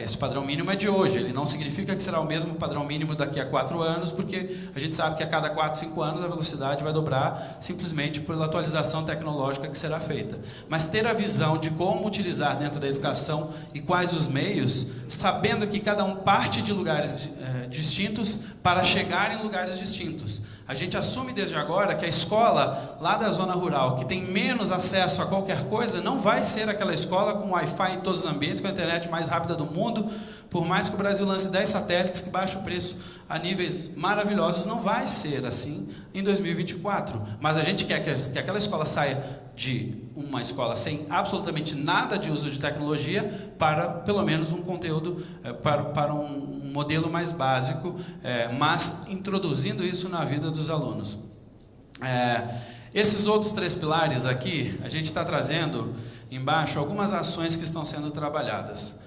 Esse padrão mínimo é de hoje, ele não significa que será o mesmo padrão mínimo daqui a 4 anos, porque a gente sabe que a cada 4, 5 anos a velocidade vai dobrar simplesmente pela atualização tecnológica que será feita. Mas ter a visão de como utilizar dentro da educação e quais os meios, sabendo que cada um parte de lugares distintos para chegar em lugares distintos. A gente assume desde agora que a escola lá da zona rural, que tem menos acesso a qualquer coisa, não vai ser aquela escola com Wi-Fi em todos os ambientes, com a internet mais rápida do mundo, por mais que o Brasil lance 10 satélites que baixam o preço a níveis maravilhosos, não vai ser assim em 2024. Mas a gente quer que aquela escola saia de uma escola sem absolutamente nada de uso de tecnologia para, pelo menos, um conteúdo, para um modelo mais básico, mas introduzindo isso na vida dos alunos. Esses outros 3 pilares aqui, a gente está trazendo embaixo algumas ações que estão sendo trabalhadas.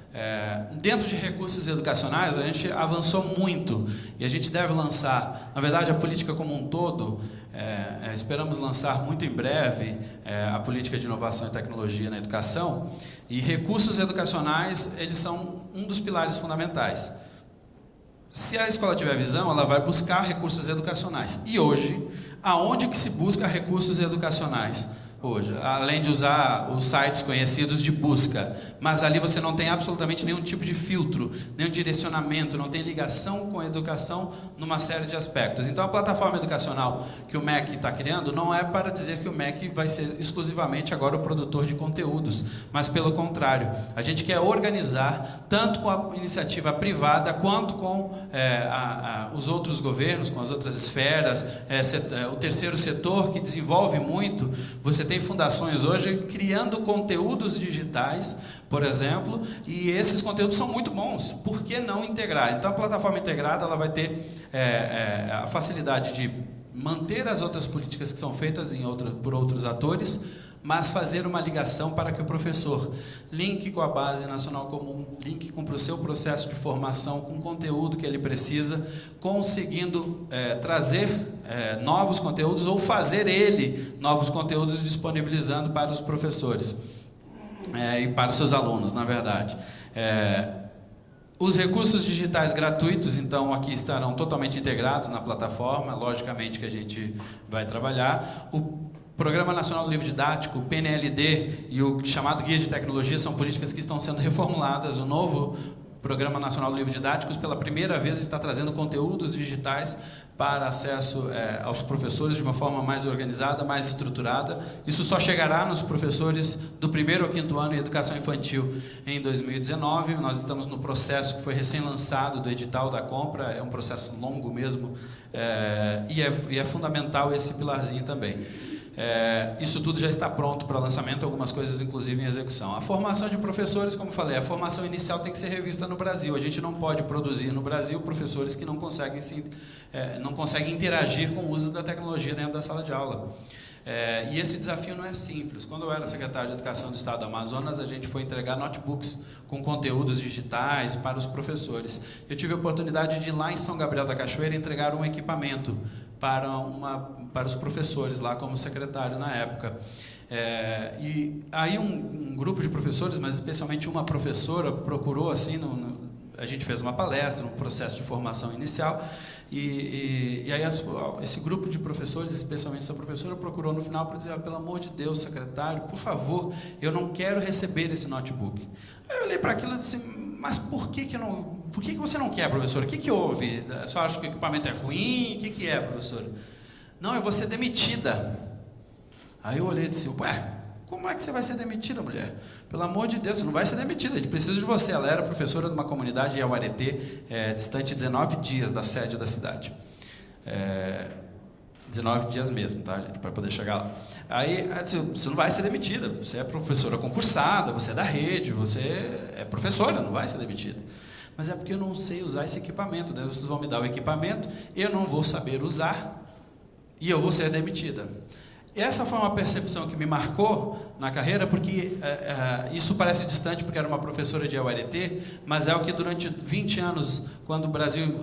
Dentro de recursos educacionais, a gente avançou muito e a gente deve lançar, na verdade, a política como um todo, esperamos lançar muito em breve a política de inovação e tecnologia na educação, e recursos educacionais, eles são um dos pilares fundamentais. Se a escola tiver visão, ela vai buscar recursos educacionais. E hoje, aonde que se busca recursos educacionais? Hoje, além de usar os sites conhecidos de busca, mas ali você não tem absolutamente nenhum tipo de filtro, nenhum direcionamento, não tem ligação com a educação numa série de aspectos. Então a plataforma educacional que o MEC está criando não é para dizer que o MEC vai ser exclusivamente agora o produtor de conteúdos, mas pelo contrário, a gente quer organizar tanto com a iniciativa privada quanto com os outros governos, com as outras esferas, o terceiro setor que desenvolve muito. Você tem fundações hoje criando conteúdos digitais, por exemplo, e esses conteúdos são muito bons. Por que não integrar? Então, a plataforma integrada ela vai ter a facilidade de manter as outras políticas que são feitas por outros atores, mas fazer uma ligação para que o professor linke com a base nacional comum, linke com o seu processo de formação, com o conteúdo que ele precisa, conseguindo trazer novos conteúdos ou fazer ele novos conteúdos disponibilizando para os professores e para os seus alunos, na verdade. Os recursos digitais gratuitos, então, aqui estarão totalmente integrados na plataforma, logicamente que a gente vai trabalhar. O Programa Nacional do Livro Didático, o PNLD e o chamado Guia de Tecnologia são políticas que estão sendo reformuladas. O novo Programa Nacional do Livro Didático, pela primeira vez, está trazendo conteúdos digitais para acesso aos professores de uma forma mais organizada, mais estruturada. Isso só chegará nos professores do 1º ao 5º ano em Educação Infantil em 2019. Nós estamos no processo que foi recém-lançado do edital da compra, é um processo longo mesmo, e é fundamental esse pilarzinho também. isso tudo já está pronto para lançamento, algumas coisas inclusive em execução. A formação de professores, como falei, a formação inicial tem que ser revista no Brasil. A gente não pode produzir no Brasil professores que não conseguem interagir com o uso da tecnologia dentro da sala de aula. E esse desafio não é simples. Quando eu era secretário de Educação do Estado do Amazonas, a gente foi entregar notebooks com conteúdos digitais para os professores. Eu tive a oportunidade de ir lá em São Gabriel da Cachoeira entregar um equipamento para os professores lá como secretário na época. E aí um grupo de professores, mas especialmente uma professora, procurou assim, a gente fez uma palestra, um processo de formação inicial, e aí esse grupo de professores, especialmente essa professora, procurou no final para dizer: pelo amor de Deus, secretário, por favor, eu não quero receber esse notebook. Aí eu olhei para aquilo e disse: mas por que você não quer, professora? O que houve? A senhora acha que o equipamento é ruim? O que é, professora? Não, eu vou ser demitida. Aí eu olhei e disse: ué, como é que você vai ser demitida, mulher? Pelo amor de Deus, você não vai ser demitida, a gente precisa de você. Ela era professora de uma comunidade em Auareté, distante 19 dias da sede da cidade. 19 dias mesmo, tá, gente, para poder chegar lá. Aí ela disse: você não vai ser demitida, você é professora concursada, você é da rede, você é professora, não vai ser demitida. Mas é porque eu não sei usar esse equipamento, né? Vocês vão me dar o equipamento, eu não vou saber usar e eu vou ser demitida. Essa foi uma percepção que me marcou na carreira, porque isso parece distante, porque era uma professora de Auareté, mas é o que durante 20 anos, quando o Brasil,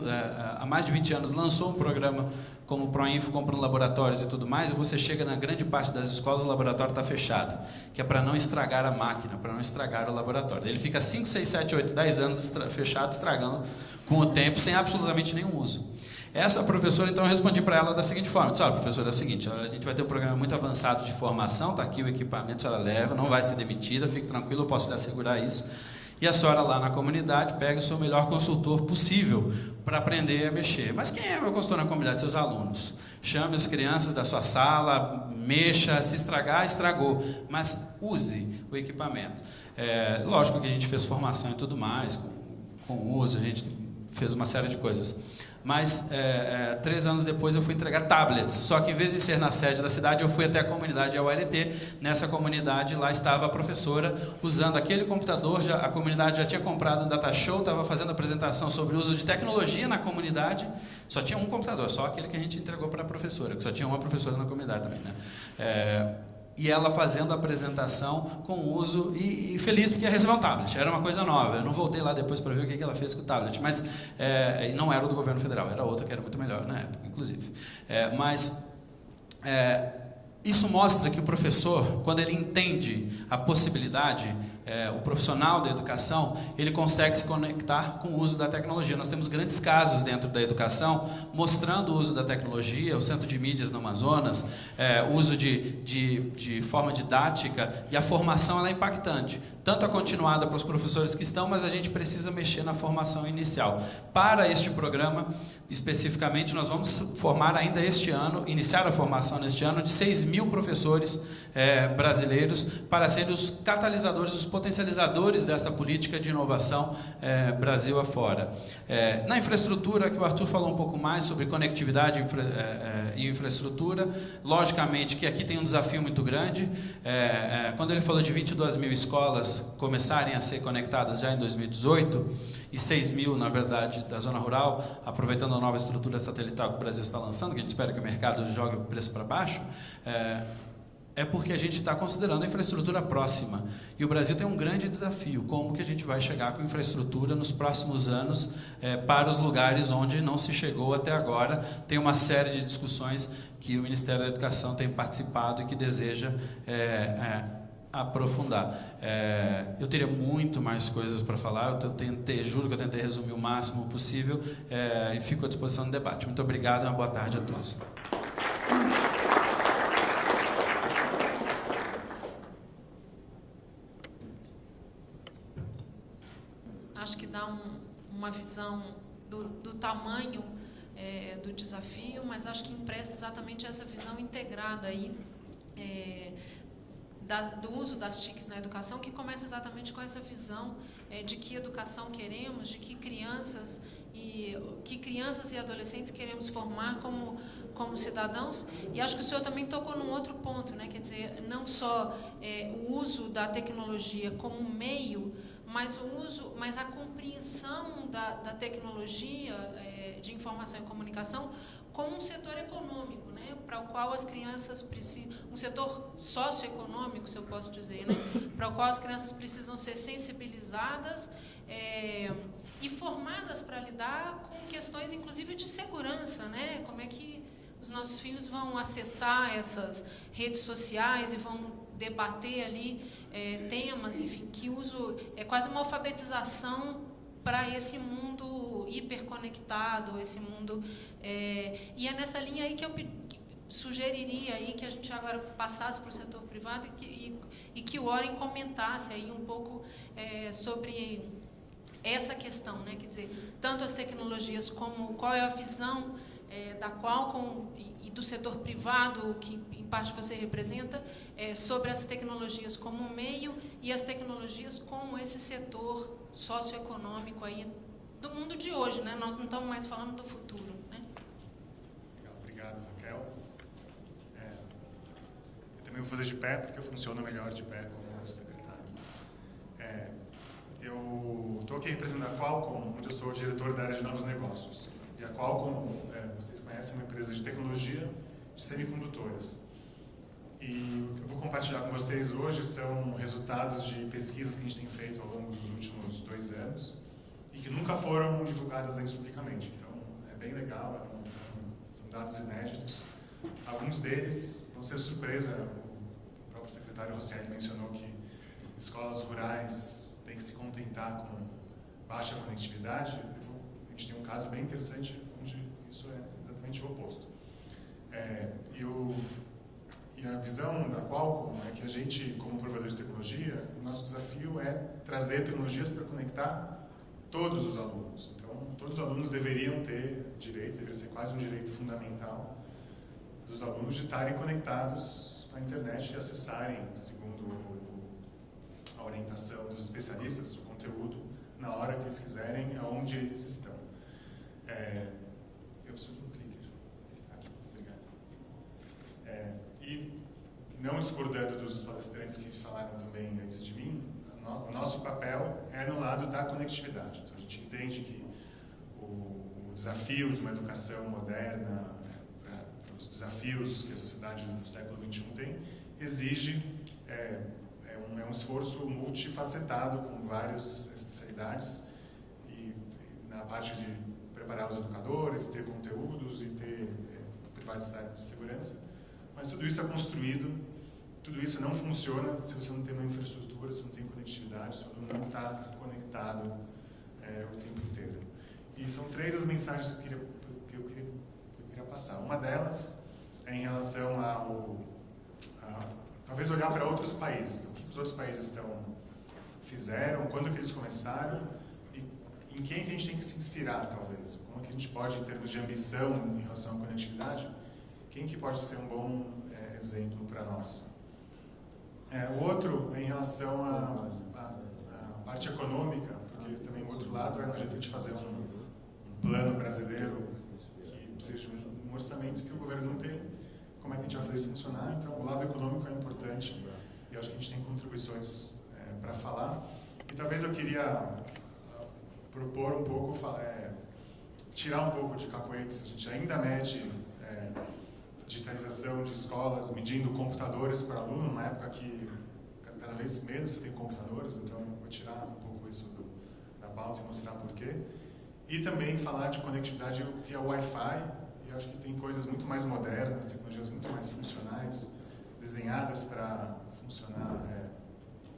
há mais de 20 anos, lançou um programa como o Proinfo, comprando laboratórios e tudo mais, e você chega na grande parte das escolas, o laboratório está fechado, que é para não estragar a máquina, para não estragar o laboratório. Ele fica 5, 6, 7, 8, 10 anos fechado, estragando com o tempo, sem absolutamente nenhum uso. Essa professora, então, eu respondi para ela da seguinte forma: disse: olha, professora, é o seguinte, a gente vai ter um programa muito avançado de formação, está aqui o equipamento, a senhora leva, não vai ser demitida, fique tranquilo, eu posso lhe assegurar isso. E a senhora lá na comunidade pega o seu melhor consultor possível para aprender a mexer. Mas quem é o meu consultor na comunidade? Seus alunos. Chame as crianças da sua sala, mexa, se estragar, estragou, mas use o equipamento. Lógico que a gente fez formação e tudo mais, com uso, a gente fez uma série de coisas. Mas 3 anos depois eu fui entregar tablets, só que em vez de ser na sede da cidade, eu fui até a comunidade Auareté. Nessa comunidade, lá estava a professora usando aquele computador, a comunidade já tinha comprado um data show, estava fazendo apresentação sobre o uso de tecnologia na comunidade, só tinha um computador, só aquele que a gente entregou para a professora, que só tinha uma professora na comunidade também, né? E ela fazendo a apresentação com o uso, e feliz porque ia receber um tablet, era uma coisa nova. Eu não voltei lá depois para ver o que ela fez com o tablet, mas não era o do governo federal, era outra que era muito melhor na época, inclusive. Isso mostra que o professor, quando ele entende a possibilidade, o profissional da educação, ele consegue se conectar com o uso da tecnologia. Nós temos grandes casos dentro da educação, mostrando o uso da tecnologia, o Centro de Mídias no Amazonas, o uso de forma didática, e a formação ela é impactante, tanto a continuada para os professores que estão, mas a gente precisa mexer na formação inicial. Para este programa, especificamente, nós vamos formar ainda este ano, iniciar a formação neste ano, de 6.000 professores brasileiros, para serem os catalisadores, os potencializadores dessa política de inovação Brasil afora. Na infraestrutura, que o Arthur falou um pouco mais sobre conectividade e infraestrutura, logicamente que aqui tem um desafio muito grande. Quando ele falou de 22.000 escolas começarem a ser conectadas já em 2018, e 6.000, na verdade, da zona rural, aproveitando a nova estrutura satelital que o Brasil está lançando, que a gente espera que o mercado jogue o preço para baixo, é porque a gente está considerando a infraestrutura próxima. E o Brasil tem um grande desafio: como que a gente vai chegar com infraestrutura nos próximos anos para os lugares onde não se chegou até agora. Tem uma série de discussões que o Ministério da Educação tem participado e que deseja aprofundar. Eu teria muito mais coisas para falar, juro que eu tentei resumir o máximo possível, e fico à disposição do debate. Muito obrigado e uma boa tarde a todos.
Acho que dá uma visão do tamanho do desafio, mas acho que empresta exatamente essa visão integrada aí, do uso das TICs na educação, que começa exatamente com essa visão de que educação queremos, de que crianças e que crianças e adolescentes queremos formar como cidadãos. E acho que o senhor também tocou num outro ponto, né? Quer dizer, não só o uso da tecnologia como meio, mas a compreensão da tecnologia de informação e comunicação como um setor econômico, né? Para o qual as crianças precisam, um setor socioeconômico, se eu posso dizer, né? Para o qual as crianças precisam ser sensibilizadas e formadas para lidar com questões, inclusive, de segurança, né? Como é que os nossos filhos vão acessar essas redes sociais e vão debater ali temas, enfim, que uso é quase uma alfabetização para esse mundo hiperconectado, esse mundo e é nessa linha aí que eu sugeriria aí que a gente agora passasse para o setor privado e que o Oren comentasse aí um pouco sobre essa questão, né? Quer dizer, tanto as tecnologias como qual é a visão da qual e do setor privado, que em parte você representa, sobre as tecnologias como meio e as tecnologias como esse setor socioeconômico aí do mundo de hoje, né? Nós não estamos mais falando do futuro, né?
Legal, obrigado, Raquel. Eu também vou fazer de pé, porque eu funciono melhor de pé como secretário. Eu estou aqui representando a Qualcomm, onde eu sou o diretor da área de novos negócios. E a Qualcomm, vocês conhecem, é uma empresa de tecnologia de semicondutores. E o que eu vou compartilhar com vocês hoje são resultados de pesquisas que a gente tem feito ao longo dos últimos 2 anos e que nunca foram divulgadas antes publicamente. Então, é bem legal, são dados inéditos. Alguns deles vão ser surpresa. O próprio secretário Rosselli mencionou que escolas rurais têm que se contentar com baixa conectividade. A gente tem um caso bem interessante onde isso é exatamente o oposto. E a visão da Qualcomm é que a gente, como provedor de tecnologia, o nosso desafio é trazer tecnologias para conectar todos os alunos. Então, todos os alunos deveriam ter direito, deveria ser quase um direito fundamental dos alunos de estarem conectados à internet e acessarem, segundo a orientação dos especialistas, o conteúdo na hora que eles quiserem, aonde eles estão. Eu preciso de um clicker. Tá aqui, obrigado. E não discordando dos palestrantes que falaram também antes de mim, o nosso papel é no lado da conectividade. Então, a gente entende que o desafio de uma educação moderna, para os desafios que a sociedade do século XXI tem, exige um esforço multifacetado, com várias especialidades, e na parte de preparar os educadores, ter conteúdos e ter privacidade de segurança. Mas tudo isso é construído, tudo isso não funciona se você não tem uma infraestrutura, se não tem conectividade, se o aluno não está conectado o tempo inteiro. E são 3 as mensagens que eu queria passar. Uma delas é em relação talvez olhar para outros países. Então, o que os outros países fizeram, quando que eles começaram e em quem que a gente tem que se inspirar, talvez. Como é que a gente pode, em termos de ambição em relação à conectividade, quem que pode ser um bom exemplo para nós? O outro é em relação à parte econômica, porque também o outro lado é a gente fazer um plano brasileiro que seja um orçamento que o governo não tem. Como é que a gente vai fazer isso funcionar? Então, o lado econômico é importante e acho que a gente tem contribuições para falar. E talvez eu queria propor um pouco, tirar um pouco de cacoetes. A gente ainda mede digitalização de escolas, medindo computadores para aluno, numa época que cada vez menos se tem computadores, então eu vou tirar um pouco isso da pauta e mostrar por quê. E também falar de conectividade via Wi-Fi. Eu acho que tem coisas muito mais modernas, tecnologias muito mais funcionais, desenhadas para funcionar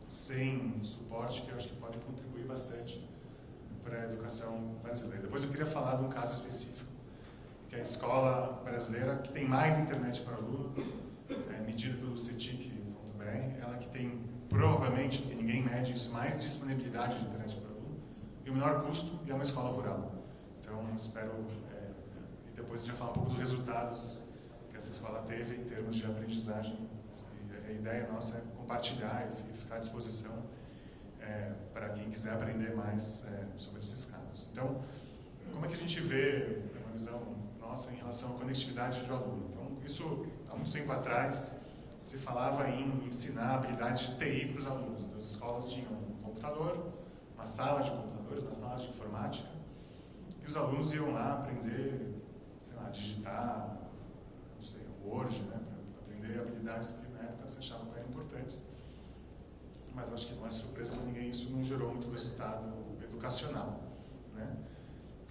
sem suporte, que eu acho que podem contribuir bastante para a educação brasileira. Depois eu queria falar de um caso específico, que é a escola brasileira que tem mais internet para o aluno, medido pelo CETIC.br, ela que tem, provavelmente, porque ninguém mede isso, mais disponibilidade de internet para o aluno, e o menor custo, e é uma escola rural. Então, espero... E depois a gente vai falar um pouco dos resultados que essa escola teve em termos de aprendizagem. E a ideia nossa é compartilhar e ficar à disposição para quem quiser aprender mais sobre esses casos. Então, como é gente vê, é uma visão nossa em relação à conectividade do aluno. Então, isso, há muito tempo atrás, se falava em ensinar habilidades de TI para os alunos. Então, as escolas tinham um computador, uma sala de computadores, uma sala de informática, e os alunos iam lá aprender, sei lá, digitar, não sei, Word, né, para aprender habilidades que na época se achavam que eram importantes. Mas acho que não é surpresa para ninguém, isso não gerou muito resultado educacional, né?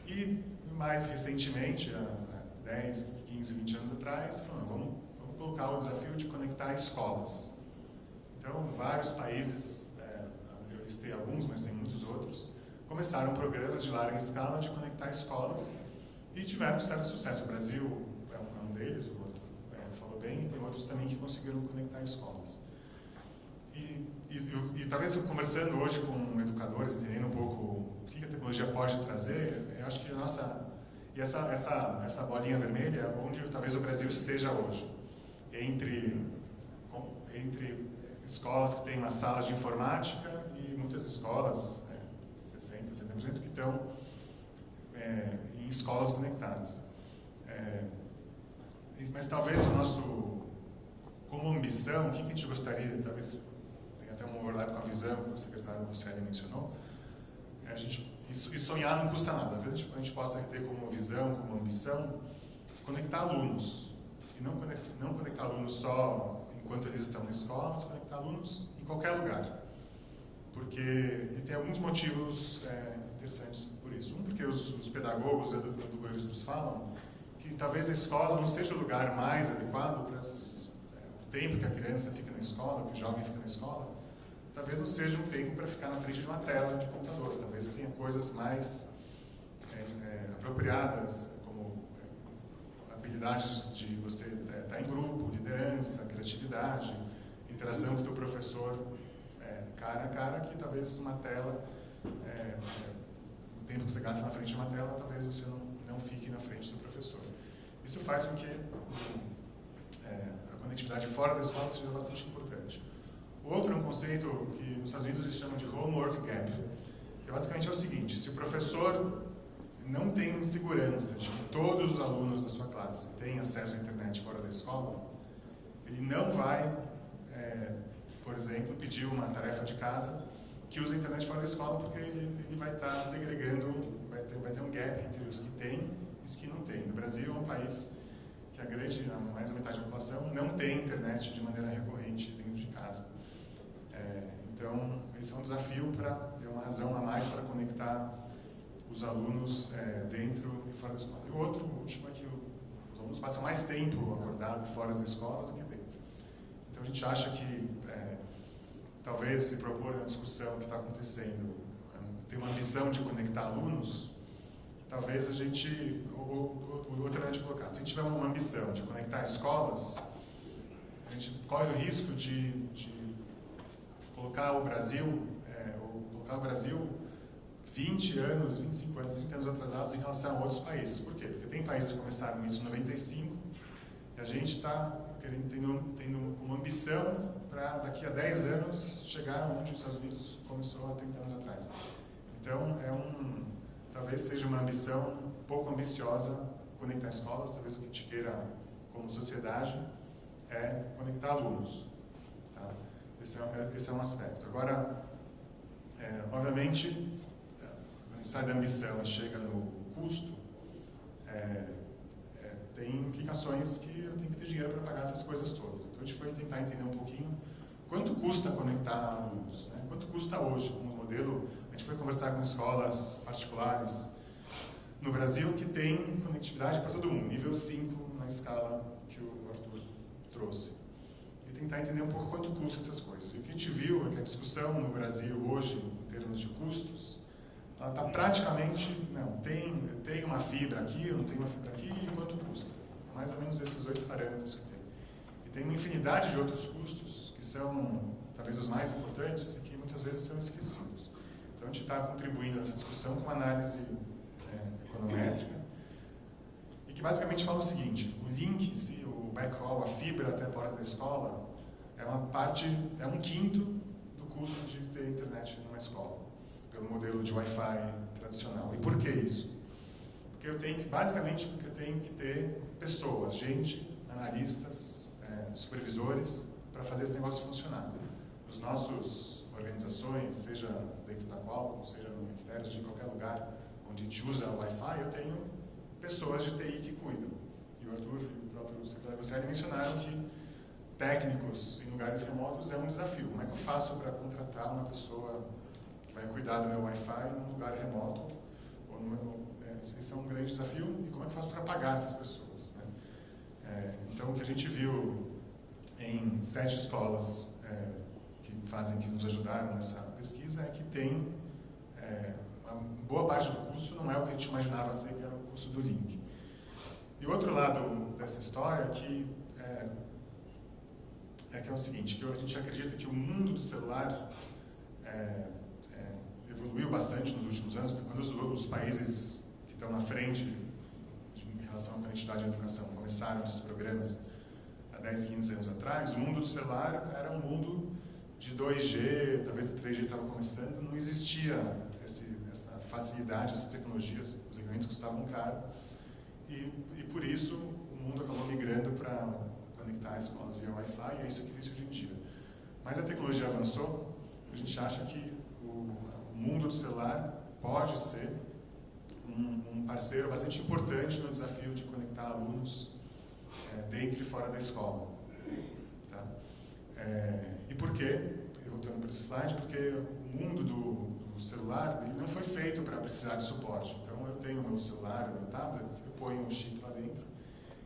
E mais recentemente, há 10, 15, 20 anos atrás, falaram, vamos colocar o desafio de conectar escolas. Então, vários países, eu listei alguns, mas tem muitos outros, começaram programas de larga escala de conectar escolas e tiveram certo sucesso. O Brasil é um deles, o outro falou bem, e tem outros também que conseguiram conectar escolas. E talvez conversando hoje com educadores, entendendo um pouco o que a tecnologia pode trazer, eu acho que essa bolinha vermelha é onde talvez o Brasil esteja hoje. Entre escolas que têm uma sala de informática e muitas escolas, 60%, 70% que estão em escolas conectadas. Mas talvez o nosso, como ambição, o que a gente gostaria, talvez tenha até um overlap com a visão que o secretário Rosselli mencionou, e sonhar não custa nada. Às vezes a gente possa ter como visão, como ambição, conectar alunos. E não conectar alunos só enquanto eles estão na escola, mas conectar alunos em qualquer lugar. E tem alguns motivos interessantes por isso. Um, porque os pedagogos, os educadores nos falam que talvez a escola não seja o lugar mais adequado para o tempo que a criança fica na escola, que o jovem fica na escola, talvez não seja um tempo para ficar na frente de uma tela de computador. Talvez tenha coisas mais apropriadas, como habilidades de você estar em grupo, liderança, criatividade, interação com o teu professor cara a cara, que talvez uma tela, o tempo que você gasta na frente de uma tela, talvez você não fique na frente do professor. Isso faz com que a conectividade fora da escola seja bastante importante. O outro é um conceito que nos Estados Unidos eles chamam de homework gap, que basicamente é o seguinte: se o professor não tem segurança de que todos os alunos da sua classe têm acesso à internet fora da escola, ele não vai, por exemplo, pedir uma tarefa de casa que use a internet fora da escola, porque ele vai estar segregando, vai ter um gap entre os que têm e os que não têm. No Brasil é um país que mais da metade da população não tem internet de maneira recorrente dentro de casa. Então, esse é um desafio, é uma razão a mais para conectar os alunos dentro e fora da escola. E o último é que os alunos passam mais tempo acordados fora da escola do que dentro. Então, a gente acha que talvez se propor a discussão que está acontecendo, tem uma ambição de conectar alunos, talvez a gente, outra maneira de colocar, se a gente tiver uma ambição de conectar escolas, a gente corre o risco de colocar o Brasil 20 anos, 25 anos, 30 anos atrasados em relação a outros países. Por quê? Porque tem países que começaram isso em 95 e a gente está tendo uma ambição para daqui a 10 anos chegar onde os Estados Unidos começou há 30 anos atrás. Então, talvez seja uma ambição pouco ambiciosa conectar escolas, talvez o que a gente queira como sociedade é conectar alunos. Tá? Esse é um aspecto. Agora, obviamente, quando a gente sai da ambição e chega no custo, tem implicações que eu tenho que ter dinheiro para pagar essas coisas todas. Então, a gente foi tentar entender um pouquinho quanto custa conectar alunos, né? Quanto custa hoje, como modelo. A gente foi conversar com escolas particulares no Brasil que tem conectividade para todo mundo, nível 5 na escala que o Arthur trouxe. E tentar entender um pouco quanto custa essas coisas. E o que a gente viu é que a discussão no Brasil hoje, em termos de custos, ela está praticamente, eu tenho uma fibra aqui, eu não tenho uma fibra aqui, e quanto custa? É mais ou menos esses dois parâmetros que tem. E tem uma infinidade de outros custos, que são talvez os mais importantes e que muitas vezes são esquecidos. Então a gente está contribuindo nessa discussão com uma análise econométrica, e que basicamente fala o seguinte: o link, o backhaul, a fibra até a porta da escola, é um quinto do custo de ter internet numa escola, pelo modelo de Wi-Fi tradicional. E por que isso? Porque basicamente, porque eu tenho que ter pessoas, gente, analistas, supervisores, para fazer esse negócio funcionar. Os nossos organizações, seja dentro da Qualcomm, seja no Ministério, seja em qualquer lugar onde a gente usa o Wi-Fi, eu tenho pessoas de TI que cuidam. E o Arthur e o próprio secretário Rosselli mencionaram que técnicos em lugares remotos é um desafio. Como é que eu faço para contratar uma pessoa que vai cuidar do meu Wi-Fi num lugar remoto? Esse é um grande desafio. E como é que eu faço para pagar essas pessoas? Né? Então, o que a gente viu em 7 escolas que nos ajudaram nessa pesquisa é que tem uma boa parte do curso não é o que a gente imaginava ser, que era o curso do Link. E o outro lado dessa história é o seguinte, que a gente acredita que o mundo do celular evoluiu bastante nos últimos anos. Quando os países que estão na frente em relação à conectividade e educação começaram esses programas há 10, 15 anos atrás, o mundo do celular era um mundo de 2G, talvez o 3G estava começando, não existia essa facilidade, essas tecnologias, os equipamentos custavam caro, e por isso o mundo acabou migrando para conectar escolas via Wi-Fi, e é isso que existe hoje em dia. Mas a tecnologia avançou, a gente acha que o mundo do celular pode ser um parceiro bastante importante no desafio de conectar alunos dentro e fora da escola. Tá? E por quê? Voltando para esse slide, porque o mundo do celular ele não foi feito para precisar de suporte. Então, eu tenho o meu celular, o meu tablet, eu ponho um chip lá dentro,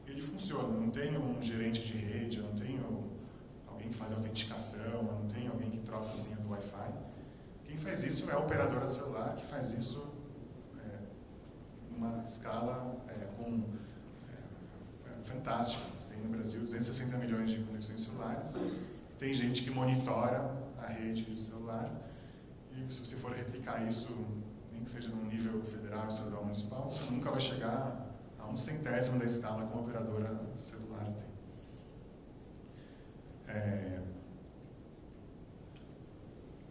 ele funciona. Eu não tenho um gerente de rede, eu não tenho alguém que faz autenticação, eu não tenho alguém que troca a senha do Wi-Fi. Quem faz isso é a operadora celular, que faz isso numa escala fantástica. Você tem no Brasil 260 milhões de conexões celulares, tem gente que monitora a rede de celular, e se você for replicar isso, nem que seja num nível federal, estadual, municipal, você nunca vai chegar a 1/100º da escala que uma operadora celular tem.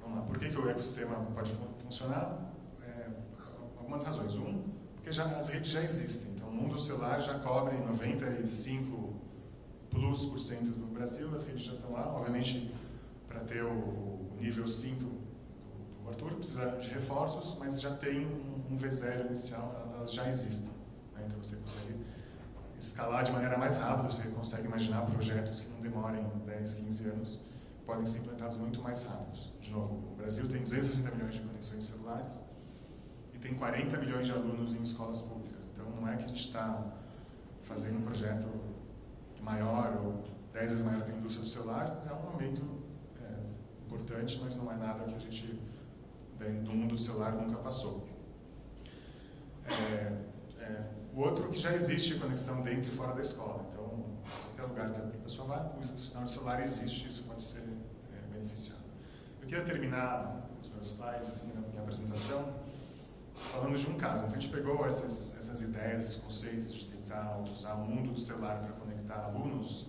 Vamos lá, por que o ecossistema pode funcionar? Algumas razões. Porque as redes já existem, então o mundo celular já cobre 95% do Brasil, as redes já estão lá. Obviamente, para ter o nível 5 do Arthur, precisa de reforços, mas já tem um V0 inicial, elas já existem. Né? Então você consegue escalar de maneira mais rápida, você consegue imaginar projetos que não demorem 10, 15 anos, podem ser implantados muito mais rápidos. De novo, o Brasil tem 260 milhões de conexões celulares e tem 40 milhões de alunos em escolas públicas. Então não é que a gente está fazendo um projeto maior ou 10 vezes maior que a indústria do celular, é um aumento importante, mas não é nada que a gente, do mundo do celular, nunca passou. O outro que já existe conexão dentro e fora da escola. Então, qualquer lugar que a pessoa vá, o sinal de celular existe, isso pode ser beneficiado. Eu queria terminar os meus slides, minha apresentação, falando de um caso. Então, a gente pegou essas ideias, esses conceitos de tentar usar o mundo do celular para conectar alunos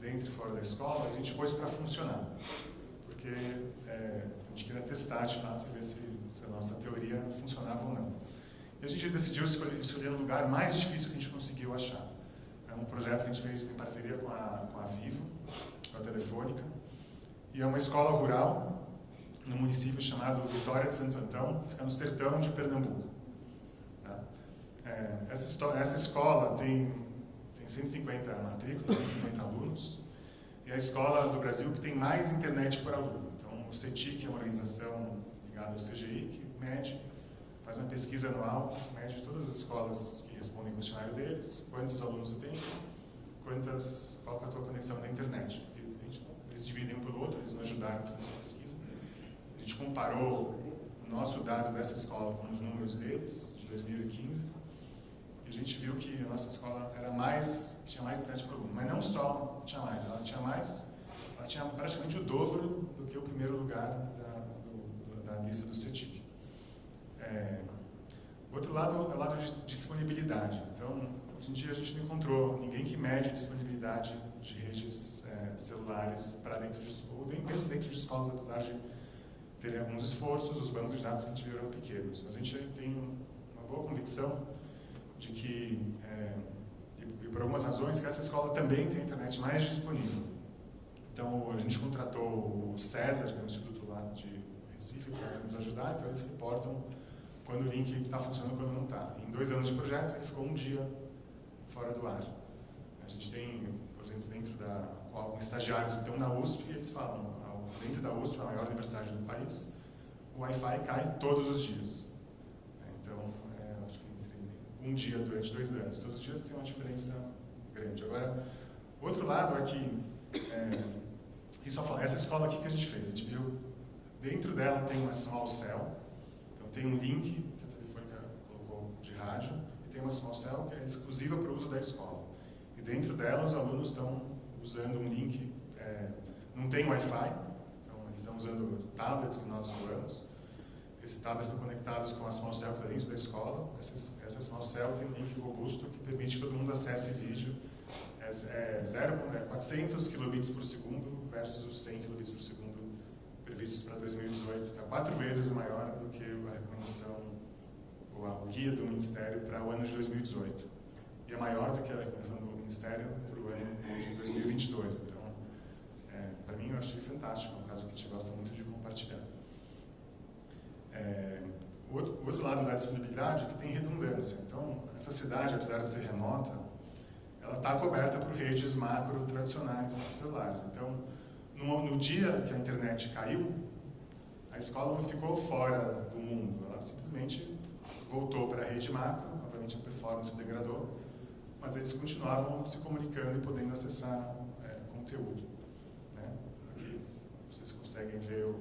dentro e fora da escola, a gente pôs para funcionar. Porque a gente queria testar, de fato, e ver se a nossa teoria funcionava ou não. E a gente decidiu escolher o lugar mais difícil que a gente conseguiu achar. É um projeto que a gente fez em parceria com a Vivo, com a Telefônica, e é uma escola rural no município chamado Vitória de Santo Antão, fica no sertão de Pernambuco. Tá? Essa escola tem 150 matrículas, 150 alunos, e é a escola do Brasil que tem mais internet por aluno. Então, o CETIC é uma organização ligada ao CGI, que faz uma pesquisa anual, mede todas as escolas que respondem ao questionário deles, quantos alunos eu tenho, qual é a tua conexão na internet. Eles dividem um pelo outro, eles nos ajudaram a fazer essa pesquisa. A gente comparou o nosso dado dessa escola com os números deles, de 2015, e a gente viu que a nossa escola tinha mais internet por aluno. Mas não só tinha mais, ela tinha praticamente o dobro do que o primeiro lugar da lista do CETIC. O outro lado é o lado de disponibilidade. Então, hoje em dia a gente não encontrou ninguém que mede a disponibilidade de redes celulares para dentro de ou nem mesmo dentro de escolas, apesar de terem alguns esforços, os bancos de dados que a gente viu eram pequenos. A gente tem uma boa convicção de de que, e por algumas razões, que essa escola também tem a internet mais disponível. Então, a gente contratou o César, que é um instituto lá de Recife, para nos ajudar, então eles reportam quando o link está funcionando e quando não está. Em 2 anos de projeto, ele ficou 1 dia fora do ar. A gente tem, por exemplo, dentro com estagiários que estão na USP, e eles falam, dentro da USP, a maior universidade do país, o Wi-Fi cai todos os dias. Então, acho que entre 1 dia durante 2 anos, todos os dias tem uma diferença grande. Agora, o outro lado é que, essa escola aqui que a gente fez, a gente viu, dentro dela tem uma Small Cell, então tem um link que a Telefônica colocou de rádio, e tem uma Small Cell que é exclusiva para o uso da escola. E dentro dela os alunos estão usando um link, não tem Wi-Fi, então eles estão usando tablets que nós doamos. Esses tablets estão conectados com a Small Cell que está dentro da escola. Essa Small Cell tem um link robusto que permite que todo mundo acesse vídeo. 400 kilobits por segundo versus os 100 kilobits por segundo previstos para 2018. Está 4 vezes maior do que a recomendação, ou o guia do Ministério para o ano de 2018. E é maior do que a recomendação do Ministério para o ano de 2022. Então, para mim, eu achei fantástico, é um caso que a gente gosta muito de compartilhar. O outro lado da disponibilidade é que tem redundância. Então, essa cidade, apesar de ser remota, ela está coberta por redes macro tradicionais celulares. Então, no dia que a internet caiu, a escola não ficou fora do mundo, ela simplesmente voltou para a rede macro, obviamente a performance degradou, mas eles continuavam se comunicando e podendo acessar conteúdo. Né? Aqui vocês conseguem ver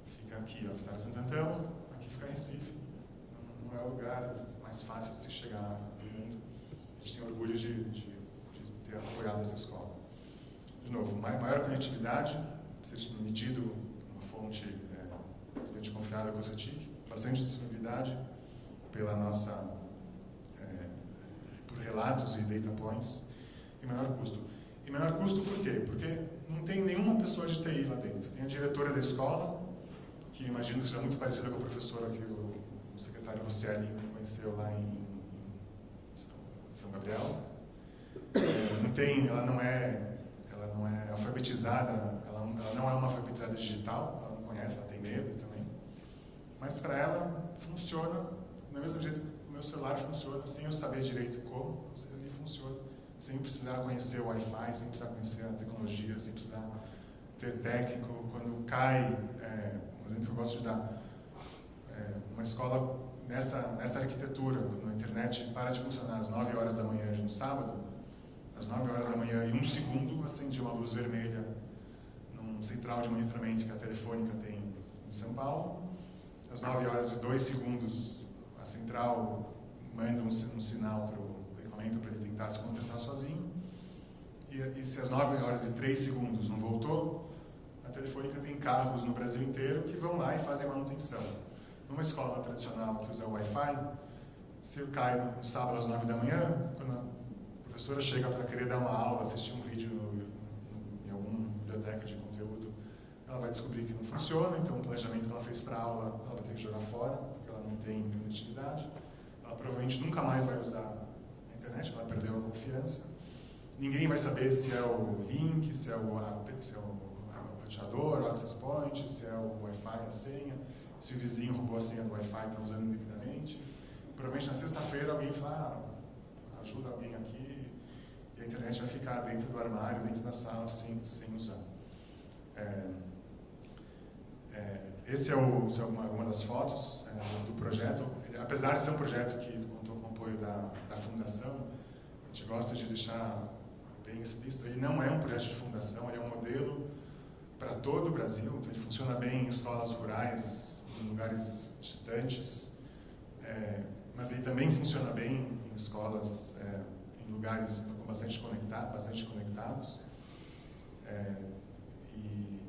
fica aqui, ó, Vitória Santo Antão, aqui fica Recife. Não é o lugar mais fácil de se chegar no mundo. A gente tem orgulho de ter apoiado essa escola. De novo, maior conectividade, ser medido uma fonte bastante confiável com a CETIC, bastante disponibilidade pela nossa, por relatos e data points, e menor custo. E menor custo por quê? Porque não tem nenhuma pessoa de TI lá dentro. Tem a diretora da escola, que imagino que seja muito parecida com a professora que o secretário Rosselli conheceu lá em São Gabriel. Ela não é alfabetizada, ela não é uma alfabetizada digital, ela não conhece, ela tem medo também. Mas para ela funciona do mesmo jeito que o meu celular funciona, sem eu saber direito como, ele funciona, sem precisar conhecer o Wi-Fi, sem precisar conhecer a tecnologia, sem precisar ter técnico. Quando cai, um exemplo que eu gosto de dar, uma escola nessa arquitetura, quando a internet para de funcionar às 9 horas da manhã de um sábado, às 9 horas da manhã e 1 segundo acendia uma luz vermelha num central de monitoramento que a Telefônica tem em São Paulo. Às 9 horas e 2 segundos a central manda um sinal para o equipamento para ele tentar se consertar sozinho. E se às 9 horas e 3 segundos não voltou, a Telefônica tem carros no Brasil inteiro que vão lá e fazem a manutenção. Numa escola tradicional que usa o Wi-Fi, se cai no sábado às 9 da manhã, quando a professora chega para querer dar uma aula, assistir um vídeo em alguma biblioteca de conteúdo, ela vai descobrir que não funciona, então o planejamento que ela fez para a aula, ela vai ter que jogar fora, porque ela não tem conectividade. Ela provavelmente nunca mais vai usar a internet, ela perdeu a confiança. Ninguém vai saber se é o link, se é o roteador, o access point, se é o Wi-Fi, a senha, se o vizinho roubou a senha do Wi-Fi e está usando indevidamente. Provavelmente na sexta-feira alguém fala, ajuda alguém aqui, e a internet vai ficar dentro do armário, dentro da sala, sem usar. Esse é uma das fotos do projeto. Apesar de ser um projeto que contou com o apoio da Fundação, a gente gosta de deixar bem explícito, ele não é um projeto de fundação, ele é um modelo para todo o Brasil, então ele funciona bem em escolas rurais, em lugares distantes, mas ele também funciona bem em escolas, em lugares bastante conectados. E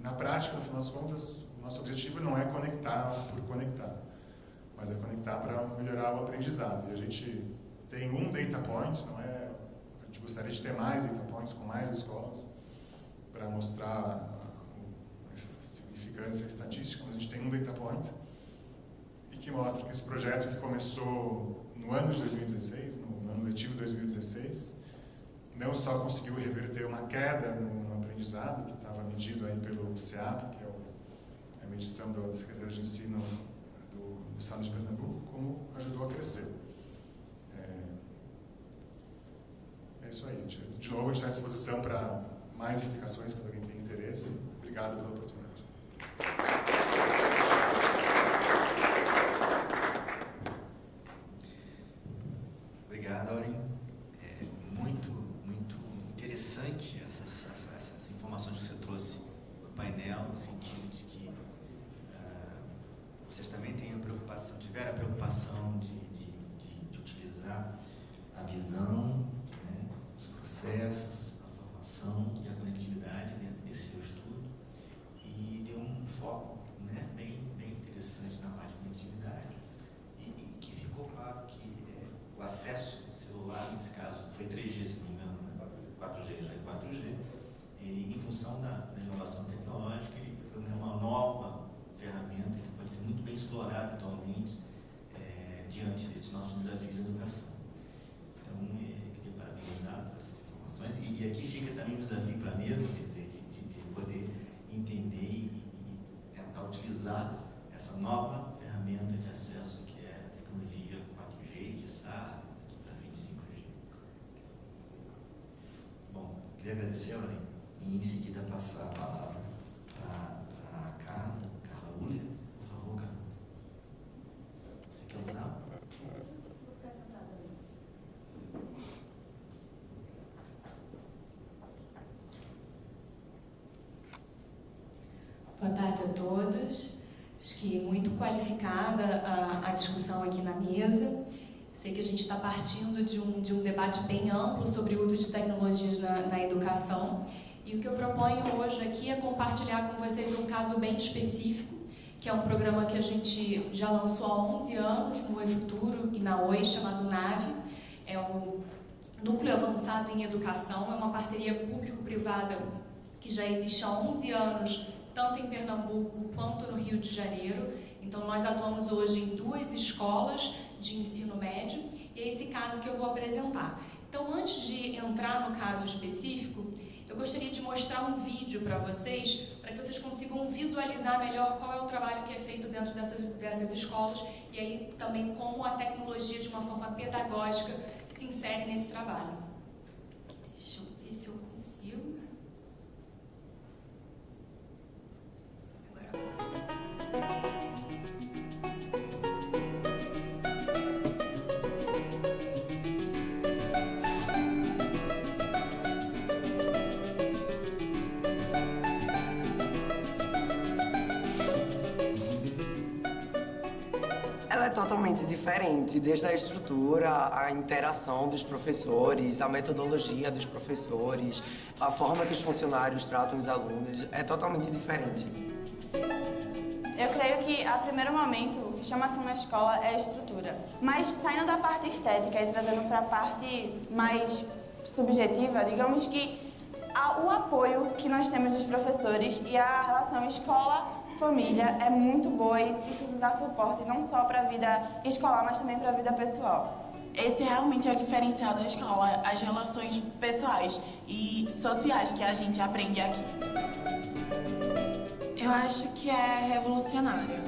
na prática, no final das contas, o nosso objetivo não é conectar por conectar, mas é conectar para melhorar o aprendizado. E a gente tem um data point, a gente gostaria de ter mais data points com mais escolas para mostrar a significância estatística, mas a gente tem um data point e que mostra que esse projeto que começou no ano de 2016, no ano letivo 2016, não só conseguiu reverter uma queda no aprendizado, que estava medido aí pelo CEAP, que é a medição da Secretaria de Ensino do Estado de Pernambuco, como ajudou a crescer. É isso aí. De novo, a gente está à disposição para mais explicações, quando alguém tem interesse. Obrigado pela oportunidade.
Obrigado, Aurim. Muito interessante essas informações que você trouxe no painel, no sentido de que vocês também tiveram a preocupação de utilizar a visão, né, os processos, a formação e a conectividade dentro desse seu estudo, e deu um foco, né, bem interessante na parte de conectividade, e que ficou claro que o acesso celular, nesse caso, foi 3G, se não me engano, né? 4G, já é 4G, ele, em função da inovação tecnológica, ele foi uma nova ferramenta que pode ser muito bem explorada atualmente diante desses nossos desafios da educação. Então, queria parabenizar por essas informações, e aqui fica também um desafio para a mesa, quer dizer, de poder entender e tentar utilizar essa nova ferramenta de acesso que é a tecnologia 4G, que está a fim de 5G. Bom, queria agradecer, Aurim, e em seguida passar a palavra para a Carla Uller. Por favor, Carla. Você quer usar?
Boa tarde a todos. Acho que muito qualificada a discussão aqui na mesa. Sei que a gente está partindo de um debate bem amplo sobre o uso de tecnologias na educação. E o que eu proponho hoje aqui é compartilhar com vocês um caso bem específico, que é um programa que a gente já lançou há 11 anos no Oi Futuro e na Oi, chamado NAVE. É o Núcleo Avançado em Educação, é uma parceria público-privada que já existe há 11 anos, tanto em Pernambuco quanto no Rio de Janeiro. Então, nós atuamos hoje em 2 escolas de ensino médio, e é esse caso que eu vou apresentar. Então, antes de entrar no caso específico, eu gostaria de mostrar um vídeo para vocês consigam visualizar melhor qual é o trabalho que é feito dentro dessas escolas, e aí também como a tecnologia, de uma forma pedagógica, se insere nesse trabalho. Deixa eu ver se eu consigo.
Ela é totalmente diferente, desde a estrutura, a interação dos professores, a metodologia dos professores, a forma que os funcionários tratam os alunos, é totalmente diferente.
Eu creio que, a primeiro momento, o que chama atenção na escola é a estrutura. Mas, saindo da parte estética e trazendo para a parte mais subjetiva, digamos que o apoio que nós temos dos professores e a relação escola-família é muito boa, e isso dá suporte não só para a vida escolar, mas também para a vida pessoal.
Esse realmente é o diferencial da escola, as relações pessoais e sociais que a gente aprende aqui. Eu acho que é revolucionário.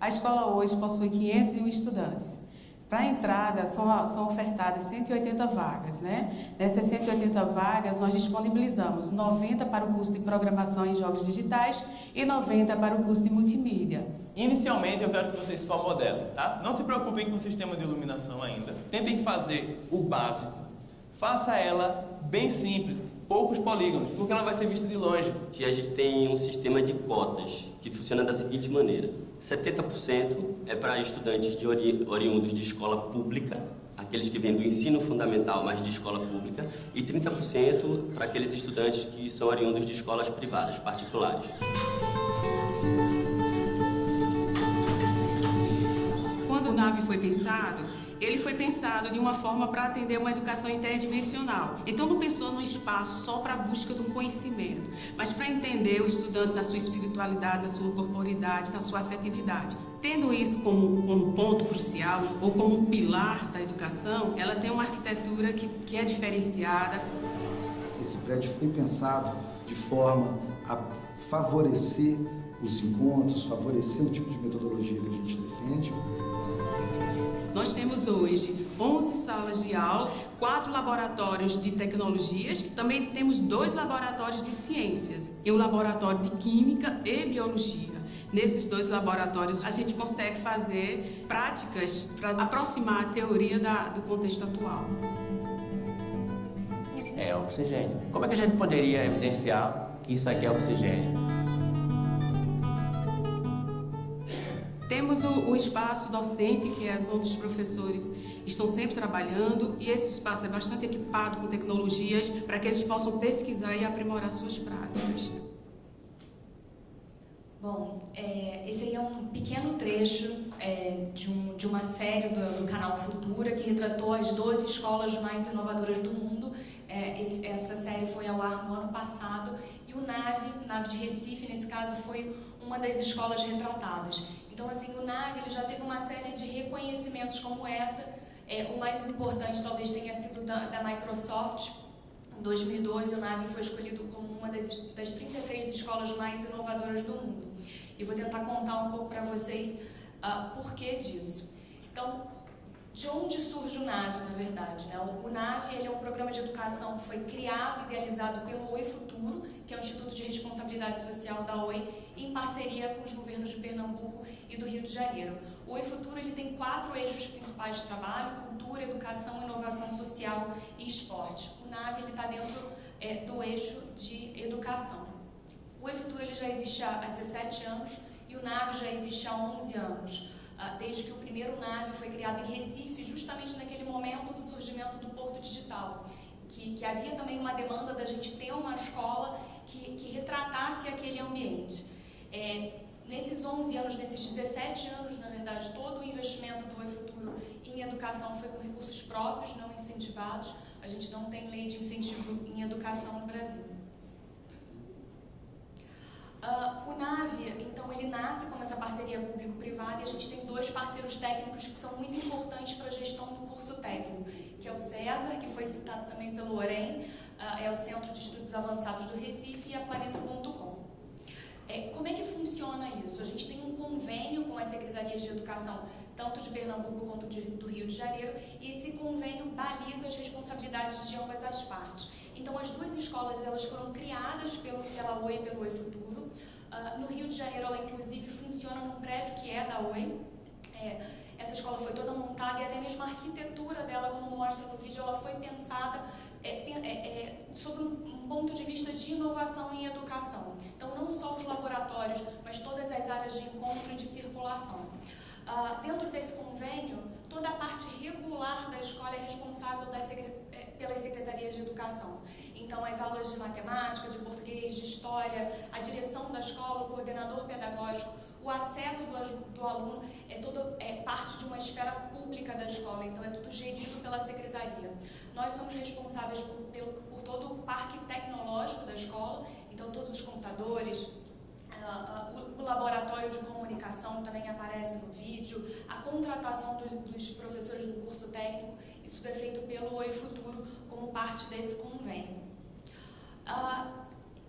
A escola hoje possui 501 estudantes. Para a entrada, são ofertadas 180 vagas, né? Dessas 180 vagas, nós disponibilizamos 90 para o curso de Programação em Jogos Digitais e 90 para o curso de Multimídia.
Inicialmente, eu quero que vocês só modelem, tá? Não se preocupem com o sistema de iluminação ainda. Tentem fazer o básico. Faça ela bem simples, poucos polígonos, porque ela vai ser vista de longe.
Que a gente tem um sistema de cotas que funciona da seguinte maneira: 70% é para estudantes oriundos de escola pública, aqueles que vêm do ensino fundamental, mas de escola pública, e 30% para aqueles estudantes que são oriundos de escolas privadas, particulares.
Quando o NAVE foi pensado, ele foi pensado de uma forma para atender uma educação interdimensional. Então não pensou num espaço só para a busca do conhecimento, mas para entender o estudante na sua espiritualidade, na sua corporidade, na sua afetividade. Tendo isso como ponto crucial ou como um pilar da educação, ela tem uma arquitetura que é diferenciada.
Esse prédio foi pensado de forma a favorecer os encontros, favorecer o tipo de metodologia que a gente defende.
Nós temos hoje 11 salas de aula, 4 laboratórios de tecnologias, também temos 2 laboratórios de ciências e um laboratório de química e biologia. Nesses 2 laboratórios a gente consegue fazer práticas para aproximar a teoria do contexto atual.
É oxigênio. Como é que a gente poderia evidenciar que isso aqui é oxigênio?
Temos o espaço docente, que é onde os professores estão sempre trabalhando, e esse espaço é bastante equipado com tecnologias para que eles possam pesquisar e aprimorar suas práticas.
Bom, esse aí é um pequeno trecho de uma série do canal Futura que retratou as 12 escolas mais inovadoras do mundo. Essa série foi ao ar no ano passado e o NAVE de Recife, nesse caso, foi uma das escolas retratadas. Então, assim, o NAVE ele já teve uma série de reconhecimentos como essa. O mais importante talvez tenha sido da Microsoft. Em 2012, o NAVE foi escolhido como uma das 33 escolas mais inovadoras do mundo. E vou tentar contar um pouco para vocês por que disso. Então, de onde surge o NAVE, na verdade? Né? O NAVE ele é um programa de educação que foi criado e idealizado pelo Oi Futuro, que é o Instituto de Responsabilidade Social da Oi, em parceria com os governos de Pernambuco e do Rio de Janeiro. O Oi Futuro ele tem 4 eixos principais de trabalho: cultura, educação, inovação social e esporte. O NAVE está dentro do eixo de educação. O Oi Futuro ele já existe há 17 anos e o NAVE já existe há 11 anos. Desde que o primeiro NAVE foi criado em Recife, justamente naquele momento do surgimento do Porto Digital, que havia também uma demanda da gente ter uma escola que retratasse aquele ambiente. Nesses 11 anos, nesses 17 anos, na verdade, todo o investimento do Oi Futuro em educação foi com recursos próprios, não incentivados. A gente não tem lei de incentivo em educação no Brasil. O NAVE, então, ele nasce como essa parceria público-privada e a gente tem 2 parceiros técnicos que são muito importantes para a gestão do curso técnico, que é o César, que foi citado também pelo OREM, é o Centro de Estudos Avançados do Recife, e a Planeta.com. Como é que funciona isso? A gente tem um convênio com as secretarias de educação, tanto de Pernambuco quanto do Rio de Janeiro, e esse convênio baliza as responsabilidades de ambas as partes. Então, as 2 escolas elas foram criadas pela Oi e pelo Oi Futuro. No Rio de Janeiro, ela inclusive funciona num prédio que é da Oi. Essa escola foi toda montada e até mesmo a arquitetura dela, como mostra no vídeo, ela foi pensada sobre um ponto de vista de inovação em educação. Então, não só os laboratórios, mas todas as áreas de encontro e de circulação. Dentro desse convênio, toda a parte regular da escola é responsável pelas secretarias de educação. Então, as aulas de matemática, de português, de história, a direção da escola, o coordenador pedagógico, o acesso do aluno é parte de uma esfera pública da escola, então é tudo gerido pela secretaria. Nós somos responsáveis por todo o parque tecnológico da escola, então todos os computadores, o laboratório de comunicação também aparece no vídeo, a contratação dos professores do curso técnico, isso tudo é feito pelo Oi Futuro como parte desse convênio.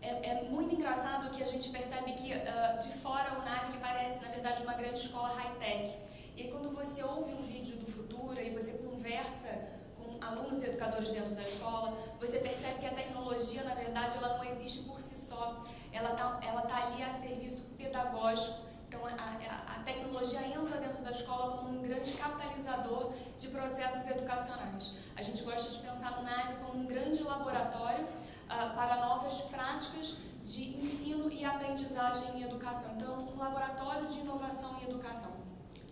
É muito engraçado que a gente percebe que de fora o NAVE ele parece, na verdade, uma grande escola high-tech. E aí, quando você ouve um vídeo do Futura e você conversa com alunos e educadores dentro da escola, você percebe que a tecnologia, na verdade, ela não existe por si só. Ela tá ali a serviço pedagógico. Então, a tecnologia entra dentro da escola como um grande catalisador de processos educacionais. A gente gosta de pensar no NAVE como um grande laboratório para novas práticas de ensino e aprendizagem em educação. Então, um laboratório de inovação em educação.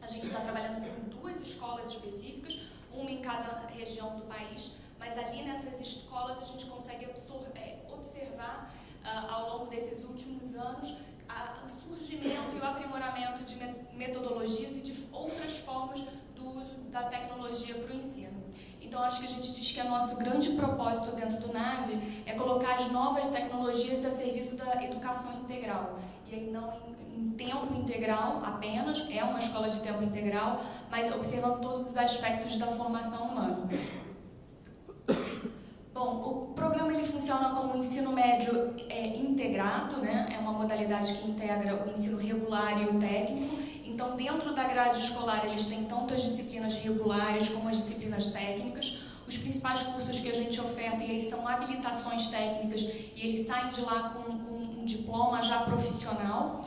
A gente está trabalhando com 2 escolas específicas, uma em cada região do país, mas ali nessas escolas a gente consegue observar ao longo desses últimos anos o surgimento e o aprimoramento de metodologias e de outras formas do uso da tecnologia para o ensino. Então, acho que a gente diz que o nosso grande propósito dentro do NAVE é colocar as novas tecnologias a serviço da educação integral. E aí não em tempo integral apenas, é uma escola de tempo integral, mas observando todos os aspectos da formação humana. Bom, o programa ele funciona como um ensino médio integrado, né? É uma modalidade que integra o ensino regular e o técnico. Então, dentro da grade escolar, eles têm tanto as disciplinas regulares como as disciplinas técnicas. Os principais cursos que a gente oferta e aí são habilitações técnicas e eles saem de lá com um diploma já profissional.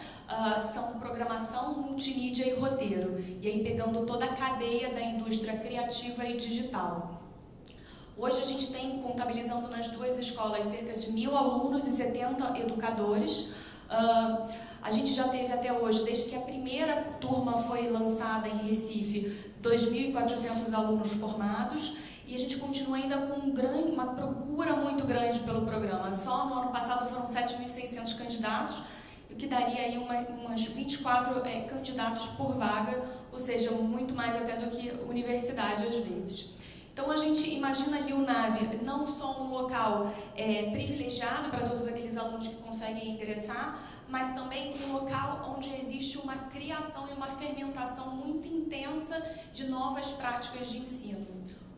São programação, multimídia e roteiro. E aí pegando toda a cadeia da indústria criativa e digital. Hoje a gente tem, contabilizando nas duas escolas, cerca de 1.000 alunos e 70 educadores. A gente já teve até hoje, desde que a primeira turma foi lançada em Recife, 2.400 alunos formados. E a gente continua ainda com uma procura muito grande pelo programa. Só no ano passado foram 7.600 candidatos, o que daria aí umas 24 candidatos por vaga, ou seja, muito mais até do que universidade às vezes. Então a gente imagina ali o NAVE não só um local privilegiado para todos aqueles alunos que conseguem ingressar, mas também um local onde existe uma criação e uma fermentação muito intensa de novas práticas de ensino.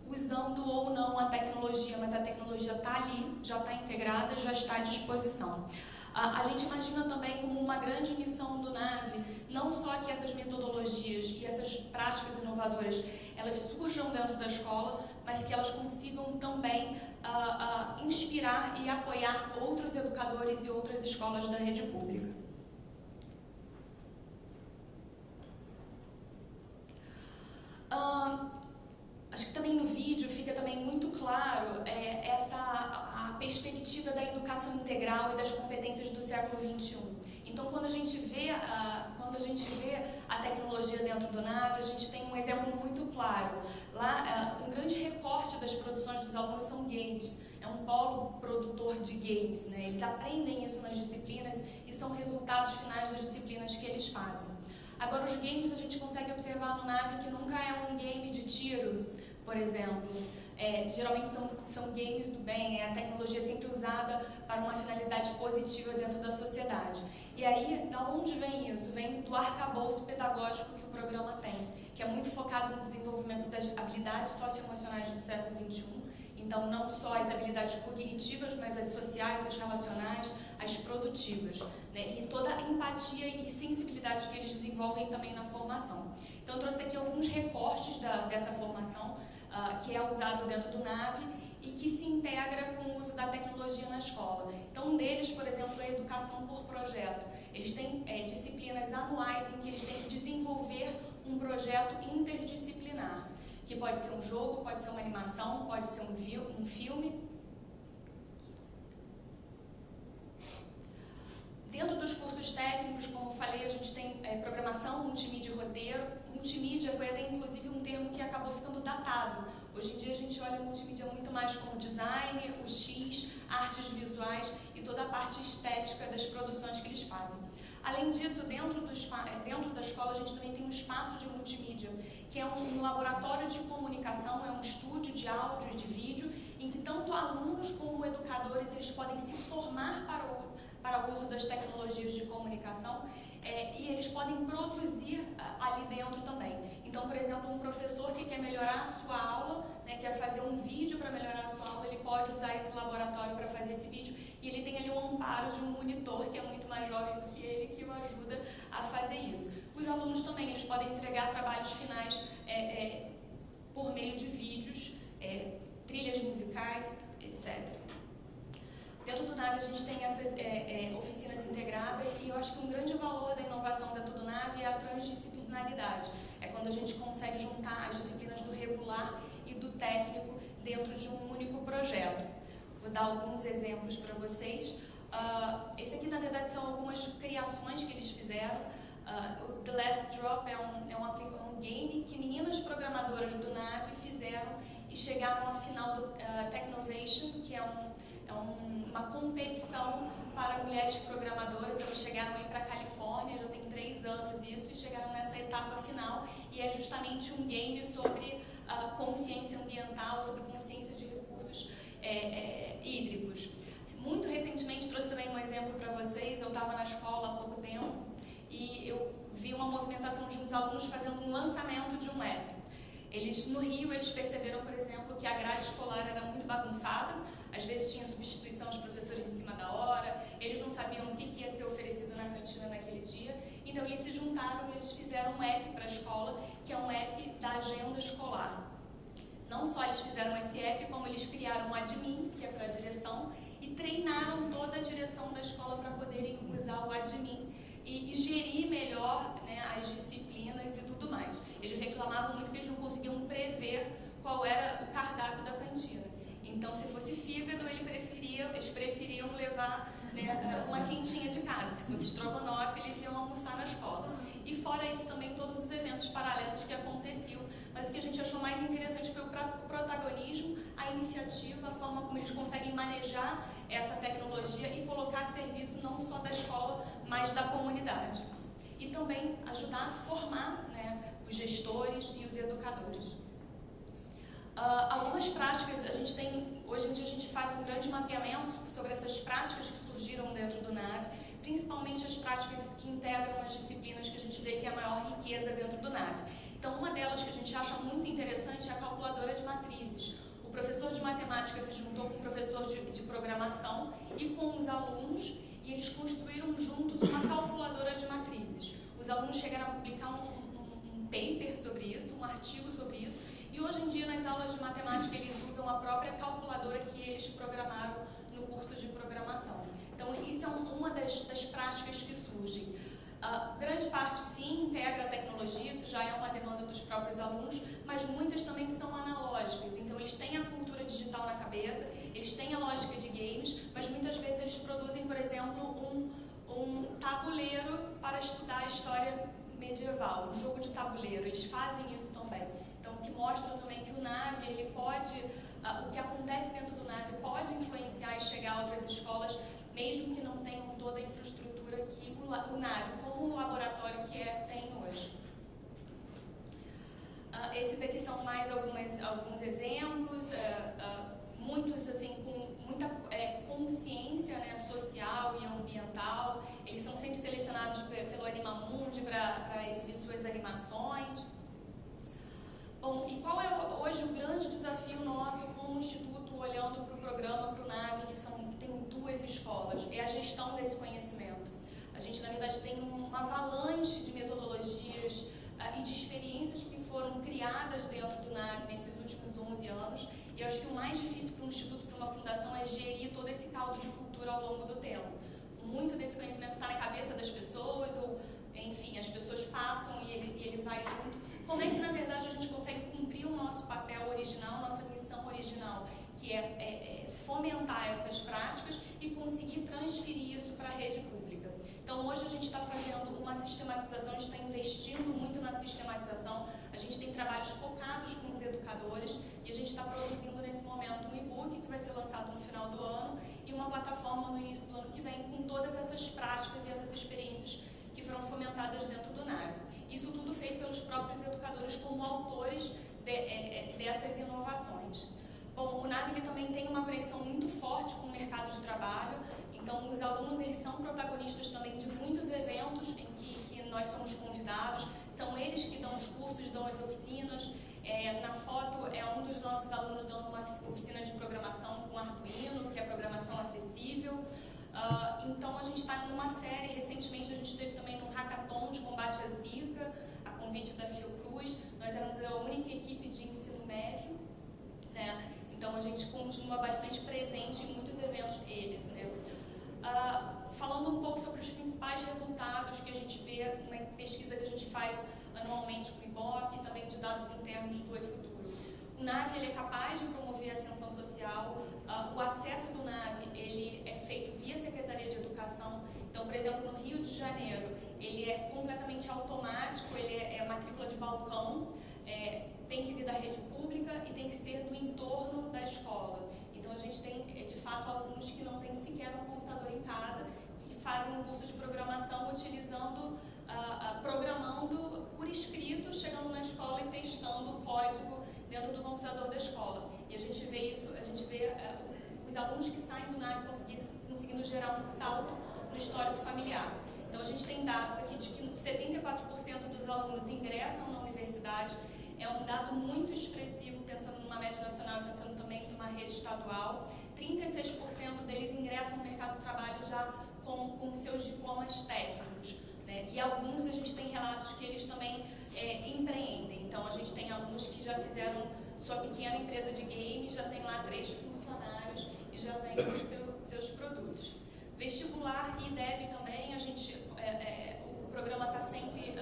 Usando ou não a tecnologia, mas a tecnologia está ali, já está integrada, já está à disposição. A gente imagina também como uma grande missão do NAVE, não só que essas metodologias e essas práticas inovadoras, elas surjam dentro da escola, mas que elas consigam também inspirar e apoiar outros educadores e outras escolas da rede pública. Acho que também no vídeo fica também muito claro a perspectiva da educação integral e das competências do século XXI. Então, quando a gente vê a tecnologia dentro do NAVE, a gente tem um exemplo muito claro. Lá, um grande recorte das produções dos alunos são games. É um polo produtor de games, né? Eles aprendem isso nas disciplinas e são resultados finais das disciplinas que eles fazem. Agora, os games a gente consegue observar no NAVE que nunca é um game de tiro, por exemplo. Geralmente são games do bem, a tecnologia é sempre usada para uma finalidade positiva dentro da sociedade. E aí, da onde vem isso? Vem do arcabouço pedagógico que o programa tem, que é muito focado no desenvolvimento das habilidades socioemocionais do século XXI. Então, não só as habilidades cognitivas, mas as sociais, as relacionais, as produtivas, né? E toda a empatia e sensibilidade que eles desenvolvem também na formação. Então, eu trouxe aqui alguns recortes dessa formação que é usado dentro do NAVE e que se integra com o uso da tecnologia na escola. Então, um deles, por exemplo, é a educação por projeto. Eles têm disciplinas anuais em que eles têm que desenvolver um projeto interdisciplinar, que pode ser um jogo, pode ser uma animação, pode ser um filme. Dentro dos cursos técnicos, como eu falei, a gente tem programação, multimídia e roteiro. Multimídia foi até inclusive um termo que acabou ficando datado. Hoje em dia a gente olha multimídia muito mais como design, o X, artes visuais e toda a parte estética das produções que eles fazem. Além disso, dentro da escola a gente também tem um espaço de multimídia, que é um laboratório de comunicação, é um estúdio de áudio e de vídeo, em que tanto alunos como educadores eles podem se formar para o uso das tecnologias de comunicação e eles podem produzir ali dentro também. Então, por exemplo, um professor que quer melhorar a sua aula, né, quer fazer um vídeo para melhorar a sua aula, ele pode usar esse laboratório para fazer esse vídeo e ele tem ali o amparo de um monitor que é muito mais jovem do que ele, que o ajuda a fazer isso. Os alunos também, eles podem entregar trabalhos finais por meio de vídeos, trilhas musicais, etc. Dentro do NAVE a gente tem essas oficinas integradas e eu acho que um grande valor da inovação dentro do NAVE é a transdisciplinaridade. É quando a gente consegue juntar as disciplinas do regular e do técnico dentro de um único projeto. Vou dar alguns exemplos para vocês. Esse aqui, na verdade, são algumas criações que eles fizeram. O The Last Drop é um game que meninas programadoras do NAVE fizeram e chegaram à final do Technovation, que é uma competição para mulheres programadoras. Elas chegaram aí para a Califórnia, já tem 3 anos isso, e chegaram nessa etapa final, e é justamente um game sobre consciência ambiental, sobre consciência de recursos hídricos. Muito recentemente, trouxe também um exemplo para vocês. Eu estava na escola há pouco tempo e eu vi uma movimentação de uns alunos fazendo um lançamento de um app. No Rio, eles perceberam, por exemplo, que a grade escolar era muito bagunçada, às vezes tinha substituição de professores em cima da hora, eles não sabiam o que ia ser oferecido na cantina naquele dia, então eles se juntaram e eles fizeram um app para a escola, que é um app da agenda escolar. Não só eles fizeram esse app, como eles criaram um admin, que é para a direção, e treinaram toda a direção da escola para poderem usar o admin e gerir melhor, né, as disciplinas e tudo mais. Eles reclamavam muito que eles não conseguiam prever qual era o cardápio da cantina. Então, se fosse fígado, eles preferiam levar, né, uma quentinha de casa. Se fosse estrogonofe, eles iam almoçar na escola. E fora isso, também todos os eventos paralelos que aconteciam. Mas o que a gente achou mais interessante foi o protagonismo, a iniciativa, a forma como eles conseguem manejar essa tecnologia e colocar a serviço não só da escola, mas da comunidade. E também ajudar a formar, né, os gestores e os educadores. Algumas práticas, hoje em dia a gente faz um grande mapeamento sobre essas práticas que surgiram dentro do NAVE, principalmente as práticas que integram as disciplinas que a gente vê que é a maior riqueza dentro do NAVE. Então, uma delas que a gente acha muito interessante é a calculadora de matrizes. O professor de matemática se juntou com o professor de programação e com os alunos, e eles construíram juntos uma calculadora de matrizes. Os alunos chegaram a publicar um paper sobre isso, um artigo sobre isso, e hoje em dia nas aulas de matemática eles usam a própria calculadora que eles programaram no curso de programação. Então, isso é uma das práticas que surgem. Grande parte, sim, integra a tecnologia, isso já é uma demanda dos próprios alunos, mas muitas também são analógicas. Então, eles têm a cultura digital na cabeça, eles têm a lógica de games, mas muitas vezes eles produzem, por exemplo, um tabuleiro para estudar a história medieval, um jogo de tabuleiro. Eles fazem isso também. Então, que mostra também que o NAVE, ele pode, o que acontece dentro do NAVE pode influenciar e chegar a outras escolas, mesmo que não tenham toda a infraestrutura que o NAVE, como o laboratório que tem hoje. Esses aqui são mais alguns exemplos, muitos assim, com muita consciência, né, social e ambiental. Eles são sempre selecionados pelo Animamundi para exibir suas animações. Bom, e qual é hoje o grande desafio nosso como instituto, olhando para o programa, para o NAVE, que tem 2 escolas? É a gestão desse conhecimento. A gente, na verdade, tem uma avalanche de metodologias e de experiências que foram criadas dentro do NAVE nesses últimos 11 anos, e acho que o mais difícil para um instituto, para uma fundação, é gerir todo esse caldo de cultura ao longo do tempo. Muito desse conhecimento está na cabeça das pessoas, ou, enfim, as pessoas passam e ele vai junto. Como é que, na verdade, a gente consegue cumprir o nosso papel original, nossa missão original, que é fomentar essas práticas e conseguir transferir isso para a rede pública? Então, hoje a gente está fazendo uma sistematização, a gente está investindo muito na sistematização, a gente tem trabalhos focados com os educadores e a gente está produzindo nesse momento um e-book que vai ser lançado no final do ano e uma plataforma no início do ano que vem com todas essas práticas e essas experiências que foram fomentadas dentro do NAVE. Isso tudo feito pelos próprios educadores como autores dessas inovações. Bom, o NAVE ele também tem uma conexão muito forte com o mercado de trabalho, então os alunos eles são protagonistas também de muitos eventos em que nós somos convidados, são eles que dão os cursos, dão as oficinas. Na foto é um dos nossos alunos dando uma oficina de programação com Arduino, que é programação acessível. Então a gente está numa série, recentemente a gente teve também um hackathon de combate à Zika, a convite da Fiocruz. Nós éramos a única equipe de ensino médio, né? Então a gente continua bastante presente em muitos eventos deles, né? Falando um pouco sobre os principais resultados que a gente vê na pesquisa que a gente faz anualmente com o IBOP e também de dados internos do eFuturo. O NAVE ele é capaz de promover a ascensão social. O acesso do NAVE ele é feito via Secretaria de Educação. Então, por exemplo, no Rio de Janeiro, ele é completamente automático, ele é matrícula de balcão. tem que vir da rede pública e tem que ser do entorno da escola. Então a gente tem, de fato, alunos que não têm sequer um computador em casa e fazem um curso de programação utilizando, programando por escrito, chegando na escola e testando o código dentro do computador da escola. E a gente vê isso, a gente vê os alunos que saem do NAV conseguindo gerar um salto no histórico familiar. Então a gente tem dados aqui de que 74% dos alunos ingressam na universidade. É um dado muito expressivo, pensando numa média nacional, pensando também numa rede estadual. 36% deles ingressam no mercado de trabalho já com seus diplomas técnicos, né? E alguns a gente tem relatos que eles também empreendem. Então a gente tem alunos que já fizeram sua pequena empresa de games, já tem lá 3 funcionários e já vendem seus produtos. Vestibular e IDEB também, o programa está sempre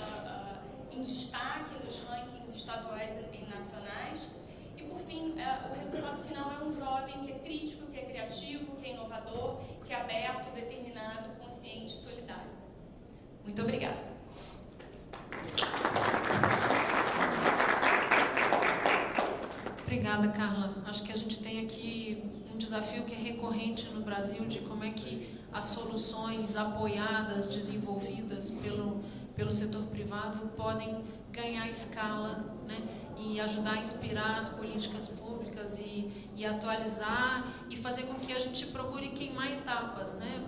em destaque nos rankings estaduais e nacionais. E, por fim, o resultado final é um jovem que é crítico, que é criativo, que é inovador, que é aberto, determinado, consciente e solidário. Muito obrigada.
Obrigada, Carla. Acho que a gente tem aqui um desafio que é recorrente no Brasil de como é que as soluções apoiadas, desenvolvidas pelo setor privado podem ganhar escala, né, e ajudar a inspirar as políticas públicas e atualizar e fazer com que a gente procure queimar etapas, né?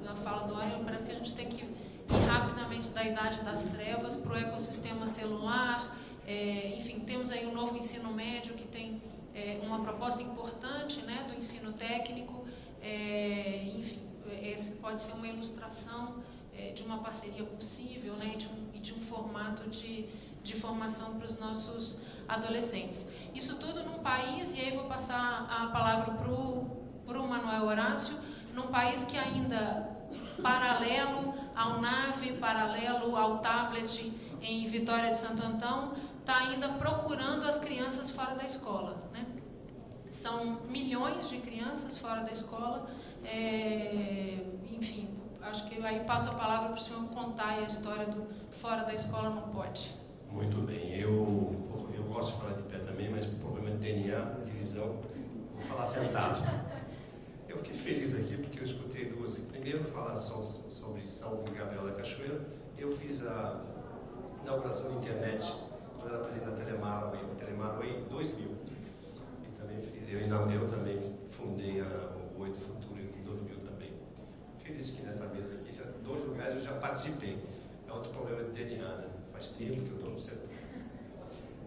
Na fala do Orion, parece que a gente tem que ir rapidamente da idade das trevas para o ecossistema celular. Enfim, temos aí um novo ensino médio que tem uma proposta importante, né, do ensino técnico. Enfim, esse pode ser uma ilustração de uma parceria possível, né, e de um formato de formação para os nossos adolescentes. Isso tudo num país, e aí vou passar a palavra para o Manuel Horácio, num país que ainda, paralelo ao NAVE, paralelo ao tablet em Vitória de Santo Antão, está ainda procurando as crianças fora da escola, né? São milhões de crianças fora da escola. Enfim, acho que aí passo a palavra para o senhor contar a história do fora da escola não pode.
Muito bem, eu gosto de falar de pé também, mas por problema de DNA, de visão, vou falar sentado. Eu fiquei feliz aqui porque eu escutei duas. Primeiro, falar sobre São Gabriel da Cachoeira. Eu fiz a inauguração da internet quando era presidente da Telemar em 2000. E também eu também fundei o 8 Futuro em 2000 também. Feliz que nessa mesa aqui, 2 lugares eu já participei. É outro problema de DNA, né? Faz tempo que eu estou no setor.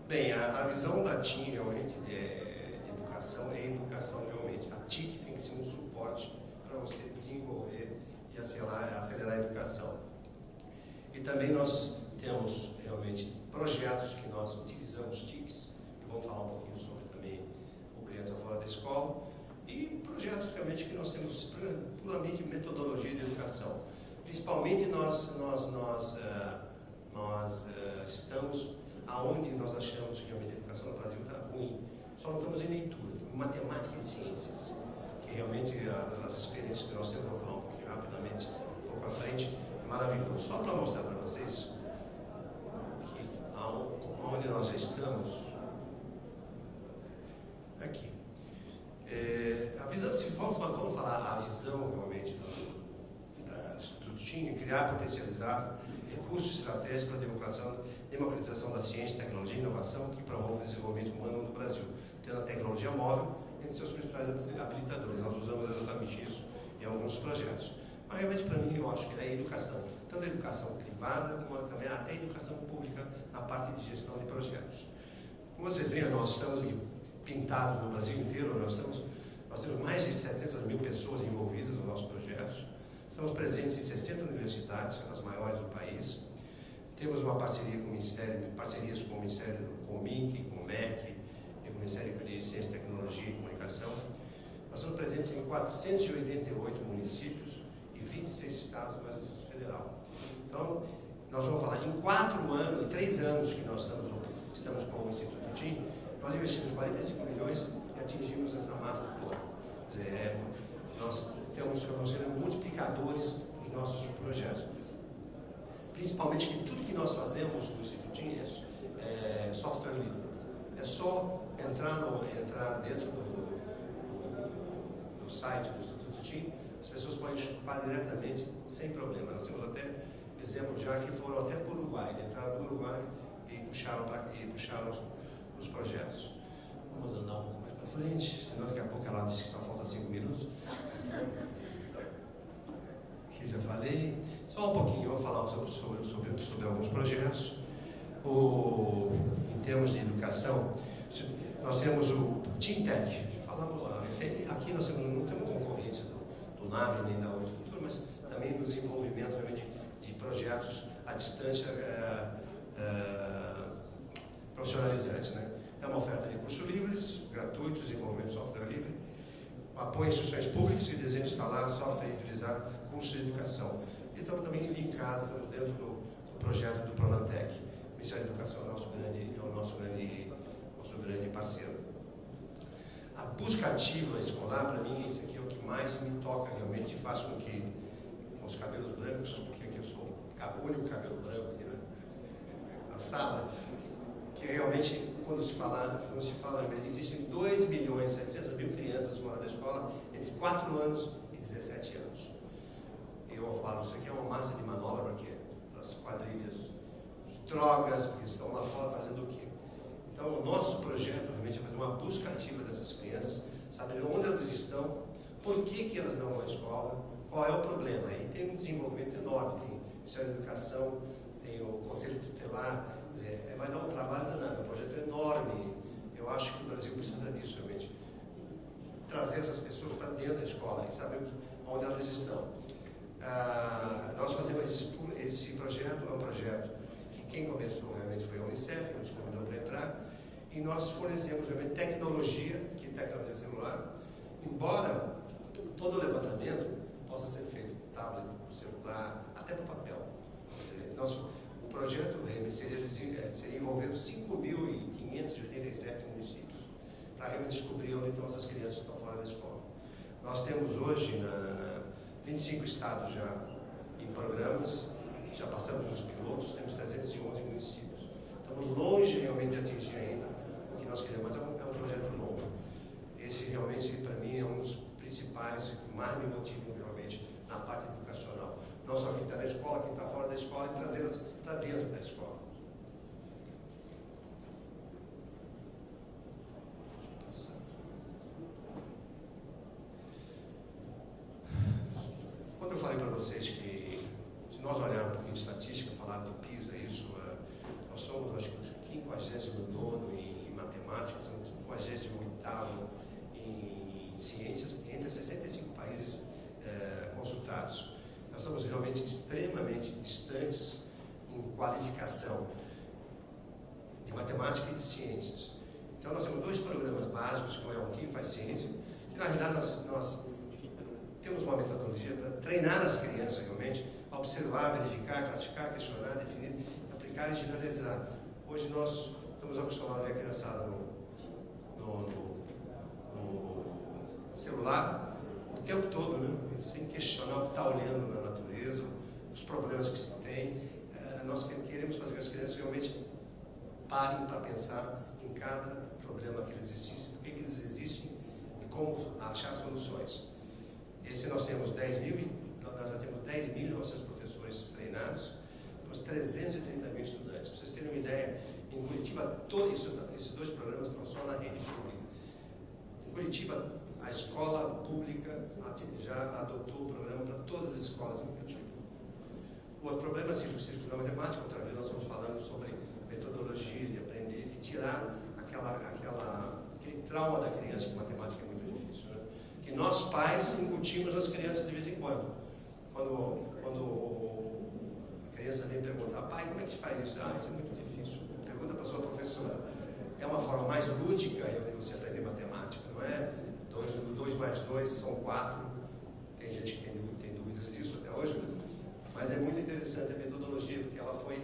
Bem, a visão da TIM realmente de educação é educação realmente. A TIC tem que ser um suporte para você desenvolver e acelerar a educação. E também nós temos realmente projetos que nós utilizamos TICs, e vamos falar um pouquinho sobre também o Criança Fora da Escola, e projetos realmente que nós temos puramente metodologia de educação. Principalmente nós estamos aonde nós achamos que realmente a educação no Brasil está ruim. Só não estamos em leitura, em matemática e ciências, que realmente as experiências que nós temos, vou falar um pouquinho rapidamente, um pouco à frente, é maravilhoso. Só para mostrar para vocês que aonde nós já estamos, aqui. A visão, se vamos falar a visão realmente do Instituto TIM, criar, potencializar recursos estratégicos para a democratização da ciência, tecnologia e inovação que promove o desenvolvimento humano no Brasil, tendo a tecnologia móvel entre seus principais habilitadores. Nós usamos exatamente isso em alguns projetos. Mas realmente, para mim, eu acho que é a educação, tanto a educação privada como também até a educação pública na parte de gestão de projetos. Como vocês veem, nós estamos aqui pintados no Brasil inteiro, nós temos mais de 700 mil pessoas envolvidas nos nossos projetos. Estamos presentes em 60 universidades, as maiores do país. Temos uma parceria com o Ministério, parcerias com o Ministério do COMIC, com o MEC e com o Ministério de Ciência, Tecnologia e Comunicação. Nós estamos presentes em 488 municípios e 26 estados mais o Distrito Federal. Então, nós vamos falar, em 3 anos que nós estamos com o Instituto TIM, nós investimos 45 milhões e atingimos essa massa toda. Quer dizer, nós estamos sendo multiplicadores dos nossos projetos. Principalmente que tudo que nós fazemos no Instituto TIM é software livre. É só entrar dentro do site do Instituto TIM, as pessoas podem chupar diretamente, sem problema. Nós temos até exemplos já que foram até para o Uruguai, entraram no Uruguai e puxaram os projetos. Vamos andar um pouco mais para frente, senão daqui a pouco ela diz que só falta 5 minutos. Aqui já falei. Só um pouquinho, vamos falar sobre alguns projetos. Em termos de educação, nós temos o TeamTech. Aqui nós não temos concorrência do NAVE nem da Uni Futuro, mas também no desenvolvimento realmente de projetos à distância profissionalizantes, né? É uma oferta de cursos livres, gratuitos, desenvolvimento de software livre, apoio a instituições públicas que desejam instalar software e utilizar cursos de educação. E estamos também linkados dentro do projeto do Pronatec. O Ministério da Educação é o nosso grande parceiro. A busca ativa escolar, para mim, isso aqui é o que mais me toca realmente e faz com que, com os cabelos brancos, porque aqui eu sou o único cabelo branco aqui na sala, que realmente, quando se fala, existem 2.700.000 crianças fora da escola entre 4 anos e 17 anos. Eu falo, isso aqui é uma massa de manobra para quê? Para as quadrilhas de drogas, porque estão lá fora fazendo o quê? Então, o nosso projeto realmente é fazer uma busca ativa dessas crianças, saber onde elas estão, por que elas não vão à escola, qual é o problema. Aí tem um desenvolvimento enorme, tem o Ministério da Educação, tem o Conselho Tutelar, quer dizer, vai dar um trabalho danado, um projeto enorme. Eu acho que o Brasil precisa disso, realmente. Trazer essas pessoas para dentro da escola e saber onde elas estão. Nós fazemos esse projeto, é um projeto que quem começou realmente foi a Unicef, que nos convidou para entrar, e nós fornecemos realmente tecnologia, que é tecnologia celular, embora todo o levantamento possa ser feito por tablet, por celular, até por papel. O projeto seria envolver 5.587 municípios para realmente descobrir onde estão essas crianças que estão fora da escola. Nós temos hoje 25 estados já em programas, já passamos os pilotos, temos 311 municípios. Estamos longe realmente de atingir ainda o que nós queremos, mas é um projeto longo. Esse realmente, para mim, é um dos principais que mais me motivam realmente na parte educacional. Não só quem está na escola, quem está fora da escola, e trazê-las para dentro da escola. Quando eu falei para vocês que, se nós olharmos um pouquinho de estatística, falaram do PISA, isso, nós somos, acho que, 59º em matemática, somos 58º em ciências, entre 65 países consultados. Nós estamos realmente extremamente distantes em qualificação de matemática e de ciências. Então, nós temos 2 programas básicos, que é o Quem Faz Ciência, que na realidade nós temos uma metodologia para treinar as crianças realmente a observar, verificar, classificar, questionar, definir, aplicar e generalizar. Hoje nós estamos acostumados a ver a criançada no celular o tempo todo, né? Sem questionar o que está olhando na natureza, os problemas que se tem. Nós queremos fazer com que as crianças realmente parem para pensar em cada problema que eles existem, por que eles existem e como achar soluções. Esse nós temos 10.000, nós já temos 10.900 professores treinados, temos 330.000 estudantes. Para vocês terem uma ideia, em Curitiba, esses 2 programas estão só na rede pública. Em Curitiba, a escola pública já adotou o programa para todas as escolas em Curitiba. O outro problema é o Círculo da Matemática. Outra vez nós estamos falando sobre metodologia de aprender, de tirar aquele trauma da criança, que matemática é muito difícil, né? Que nós pais incutimos nas crianças de vez em quando. Quando a criança vem perguntar, pai, como é que se faz isso? Isso é muito difícil. Pergunta para a sua professora. É uma forma mais lúdica de você aprender matemática, não é? 2 mais 2 são 4. Tem gente que tem dúvidas disso até hoje, né? Mas é muito interessante a metodologia, porque ela foi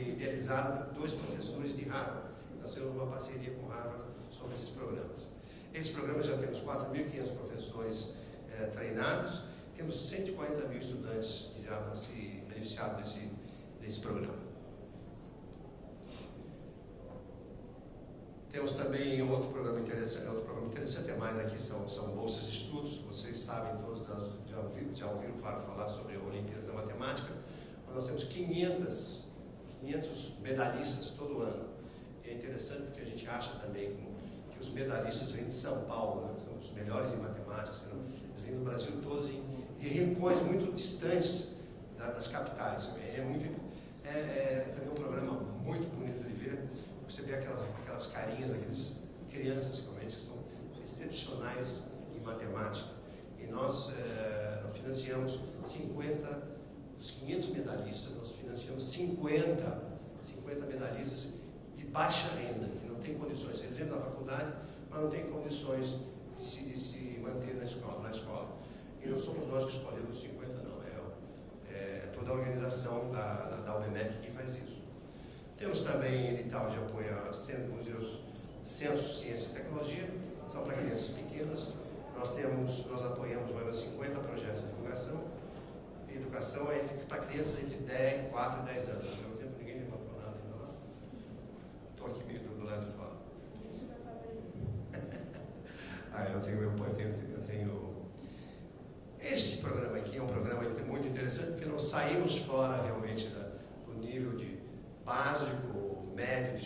idealizada por 2 professores de Harvard. Nós temos uma parceria com Harvard sobre esses programas. Esses programas já temos 4.500 professores treinados, temos 140.000 estudantes que já vão se beneficiar desse programa. Temos também outro programa interessante é mais aqui, são bolsas de estudos. Vocês sabem, todos já ouviram, claro, falar sobre a Olimpíadas da Matemática. Nós temos 500 medalhistas todo ano. E é interessante porque a gente acha também que os medalhistas vêm de São Paulo, né? São os melhores em matemática, eles vêm do Brasil todos em rincões muito distantes das capitais. É também um programa muito bonito de ver. Você vê aquelas carinhas, aquelas crianças realmente que são excepcionais em matemática. E nós financiamos 50 dos 500 medalhistas, nós financiamos 50 medalhistas de baixa renda, que não têm condições. Eles entram na faculdade, mas não têm condições de se manter na escola. E não somos nós que escolhemos os 50, não. É toda a organização da UBMEC que faz isso. Temos também edital de apoio a museus, centros de ciência e tecnologia, são para crianças pequenas. Nós apoiamos mais ou menos 50 projetos de divulgação. E educação é para crianças entre 4 e 10 anos. Ao mesmo tempo, ninguém levantou nada ainda lá. Estou aqui meio do lado de fora. Eu tenho... Este programa aqui é um programa muito interessante, porque nós saímos fora realmente do nível de básico, médio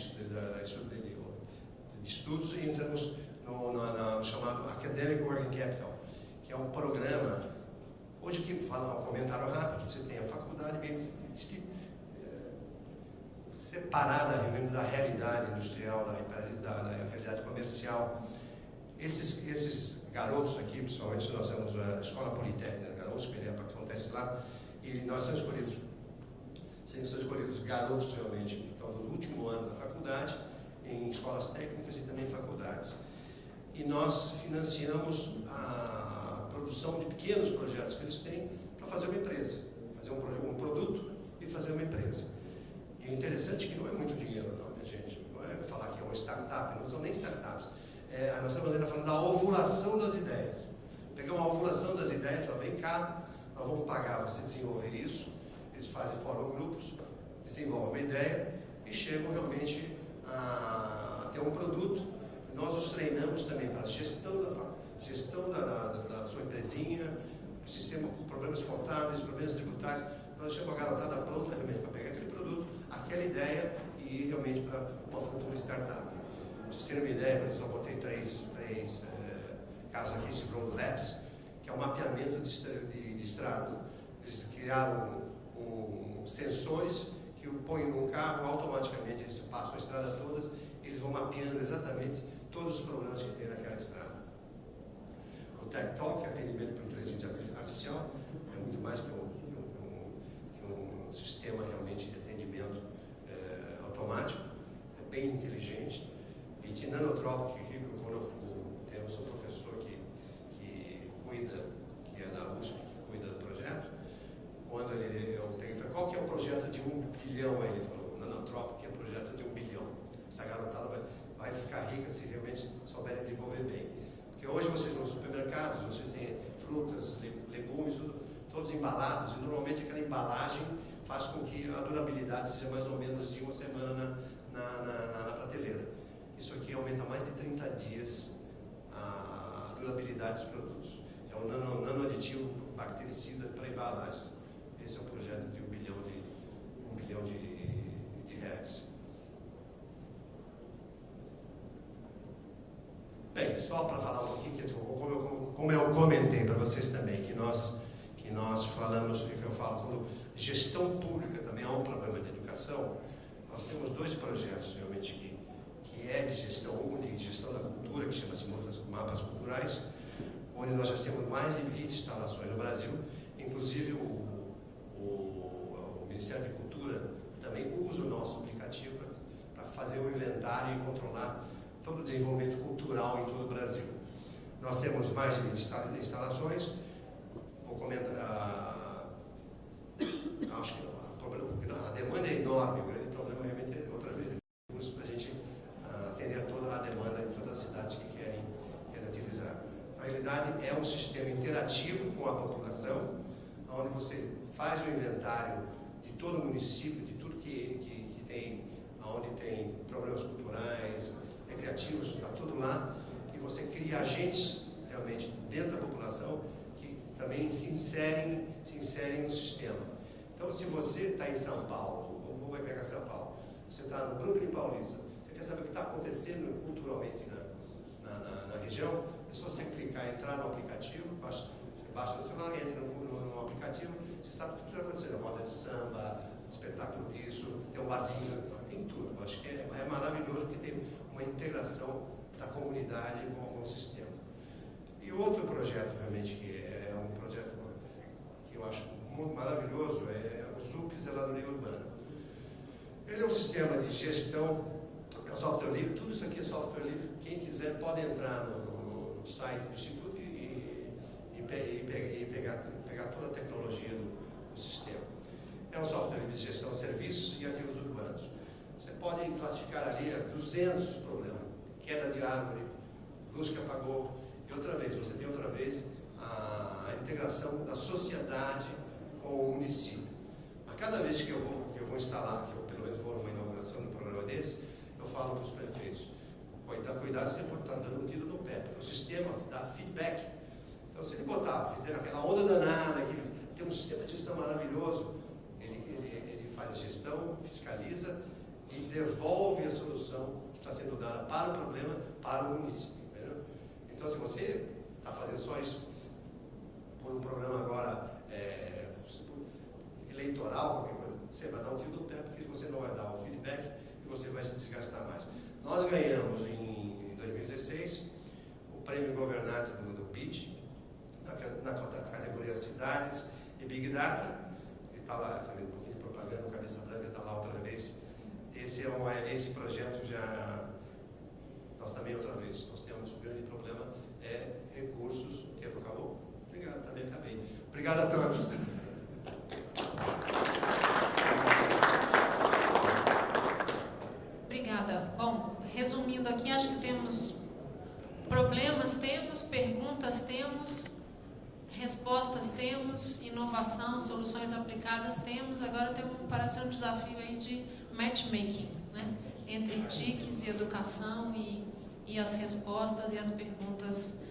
de estudos e entramos no chamado Academic Working Capital, que é um programa, hoje aqui falar um comentário rápido, que você tem a faculdade meio separada da realidade industrial, da realidade comercial. Esses garotos aqui, principalmente nós temos a Escola Politécnica, a USP, que acontece lá, e nós são escolhidos garotos realmente que estão no último ano da faculdade, em escolas técnicas e também faculdades. E nós financiamos a produção de pequenos projetos que eles têm para fazer uma empresa, fazer um produto e fazer uma empresa. E o interessante é que não é muito dinheiro, não, minha gente. Não é falar que é uma startup, não são nem startups. Nós estamos ainda falando da ovulação das ideias. Pegar uma ovulação das ideias e falar, vem cá, nós vamos pagar você desenvolver isso. Eles formam grupos, desenvolvem uma ideia e chegam realmente a ter um produto. Nós os treinamos também para a gestão da sua empresinha, sistema, problemas contábeis, problemas tributários. Nós deixamos a garotada pronta realmente para pegar aquele produto, aquela ideia e ir realmente para uma futura startup. Para vocês terem uma ideia, eu só botei três casos aqui, esse Road Labs, que é um mapeamento de estradas. Eles criaram sensores que põem num carro, automaticamente eles passam a estrada toda, eles vão mapeando exatamente todos os problemas que tem naquela estrada. O Tech Talk, atendimento por inteligência artificial, é muito mais que um sistema realmente de atendimento automático, é bem inteligente. E de Nanotropic, quando temos um professor que é da USP, que cuida do projeto, quando eu falei, qual que é o projeto de 1 bilhão? Aí ele falou, Nanotropic é um projeto de 1 bilhão. Essa garotada vai ficar rica se realmente souberem desenvolver bem. Porque hoje vocês vão nos supermercados, vocês têm frutas, legumes, todos embalados, e normalmente aquela embalagem faz com que a durabilidade seja mais ou menos de uma semana na prateleira. Isso aqui aumenta mais de 30 dias a durabilidade dos produtos. É um nanoaditivo bactericida para embalagens. Esse é um projeto de 1 bilhão de reais. Bem, só para falar um pouquinho, como eu comentei para vocês também, que nós falamos, que eu falo, quando gestão pública também é um problema de educação, nós temos 2 projetos realmente que é de gestão única, de gestão da cultura, que chama-se Mapas Culturais, onde nós já temos mais de 20 instalações no Brasil, inclusive o Ministério da Cultura também usa o nosso aplicativo para fazer o inventário e controlar todo o desenvolvimento cultural em todo o Brasil. Nós temos mais de 20 instalações. Vou comentar, acho que a demanda é enorme, o grande problema realmente é, outra vez, para a gente atender a toda a demanda em todas as cidades que querem utilizar. Na realidade, é um sistema interativo com a população, onde você faz o inventário de todo o município, de tudo que tem, onde tem problemas culturais, criativos, está tudo lá, e você cria agentes realmente dentro da população que também se inserem no sistema. Então, se você está em São Paulo, vou pegar São Paulo, você está no Brooklyn Paulista, você quer saber o que está acontecendo culturalmente na região, é só você clicar, entrar no aplicativo, você baixa no celular, entra no aplicativo, você sabe tudo que está acontecendo, roda de samba, espetáculo disso, tem um barzinho, tem tudo. Eu acho que é maravilhoso porque tem uma integração da comunidade com o sistema. E outro projeto realmente que é um projeto que eu acho muito maravilhoso é o ZUP Zeladoria Urbana. Ele é um sistema de gestão, é um software livre, tudo isso aqui é software livre. Quem quiser pode entrar no site do Instituto e pegar toda a tecnologia do sistema. É um software livre de gestão de serviços e ativos urbanos. Você pode classificar ali 200 problemas. Queda de árvore, luz que apagou, e outra vez, você tem outra vez a integração da sociedade com o município. A cada vez que eu vou instalar, que eu pelo menos vou numa inauguração de um programa desse, eu falo para os prefeitos, cuidado, você pode estar dando um tiro no pé, porque o sistema dá feedback. Então, se ele fizer aquela onda danada, que tem um sistema de gestão maravilhoso, ele faz a gestão, fiscaliza e devolve a solução que está sendo dada para o problema, para o município. Entendeu? Então, se você está fazendo só isso por um programa agora eleitoral, qualquer coisa, você vai dar um tiro no pé, porque você não vai dar o feedback e você vai se desgastar mais. Nós ganhamos em 2016 o prêmio Governante do BID, na categoria Cidades e Big Data. Ele está lá, tá vendo, um pouquinho de propaganda, cabeça branca está lá outra vez. Esse projeto já, nós também outra vez, nós temos um grande problema, recursos. O tempo acabou? Obrigado, também acabei. Obrigado a todos.
Obrigada. Bom, resumindo aqui, acho que temos problemas, temos perguntas, temos respostas, temos inovação, soluções aplicadas, temos. Agora parece um desafio aí de matchmaking, né? Entre TICs e educação e as respostas e as perguntas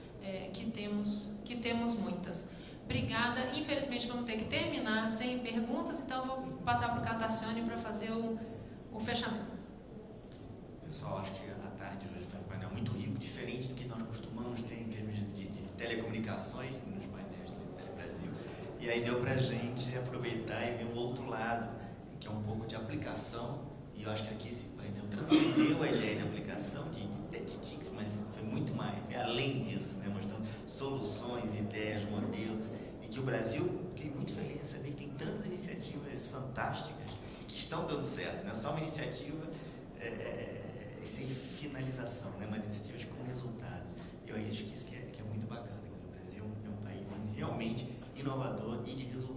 que temos muitas. Obrigada. Infelizmente vamos ter que terminar sem perguntas, então vou passar para o Cartacione para fazer o fechamento.
Pessoal, acho que a tarde hoje foi um painel muito rico, diferente do que nós costumamos ter em termos de telecomunicações nos painéis do Telebrasil. E aí deu para a gente aproveitar e ver um outro lado, que é um pouco de aplicação. E eu acho que aqui esse painel transcendeu a ideia de aplicação de TICs, mas foi muito mais, além disso, né? Mostrando soluções, ideias, modelos. E que o Brasil, fiquei muito feliz em saber que tem tantas iniciativas fantásticas que estão dando certo. Não é só uma iniciativa sem finalização, né? Mas iniciativas com resultados. Eu acho que isso que é muito bacana. O Brasil é um país realmente inovador e de resultados.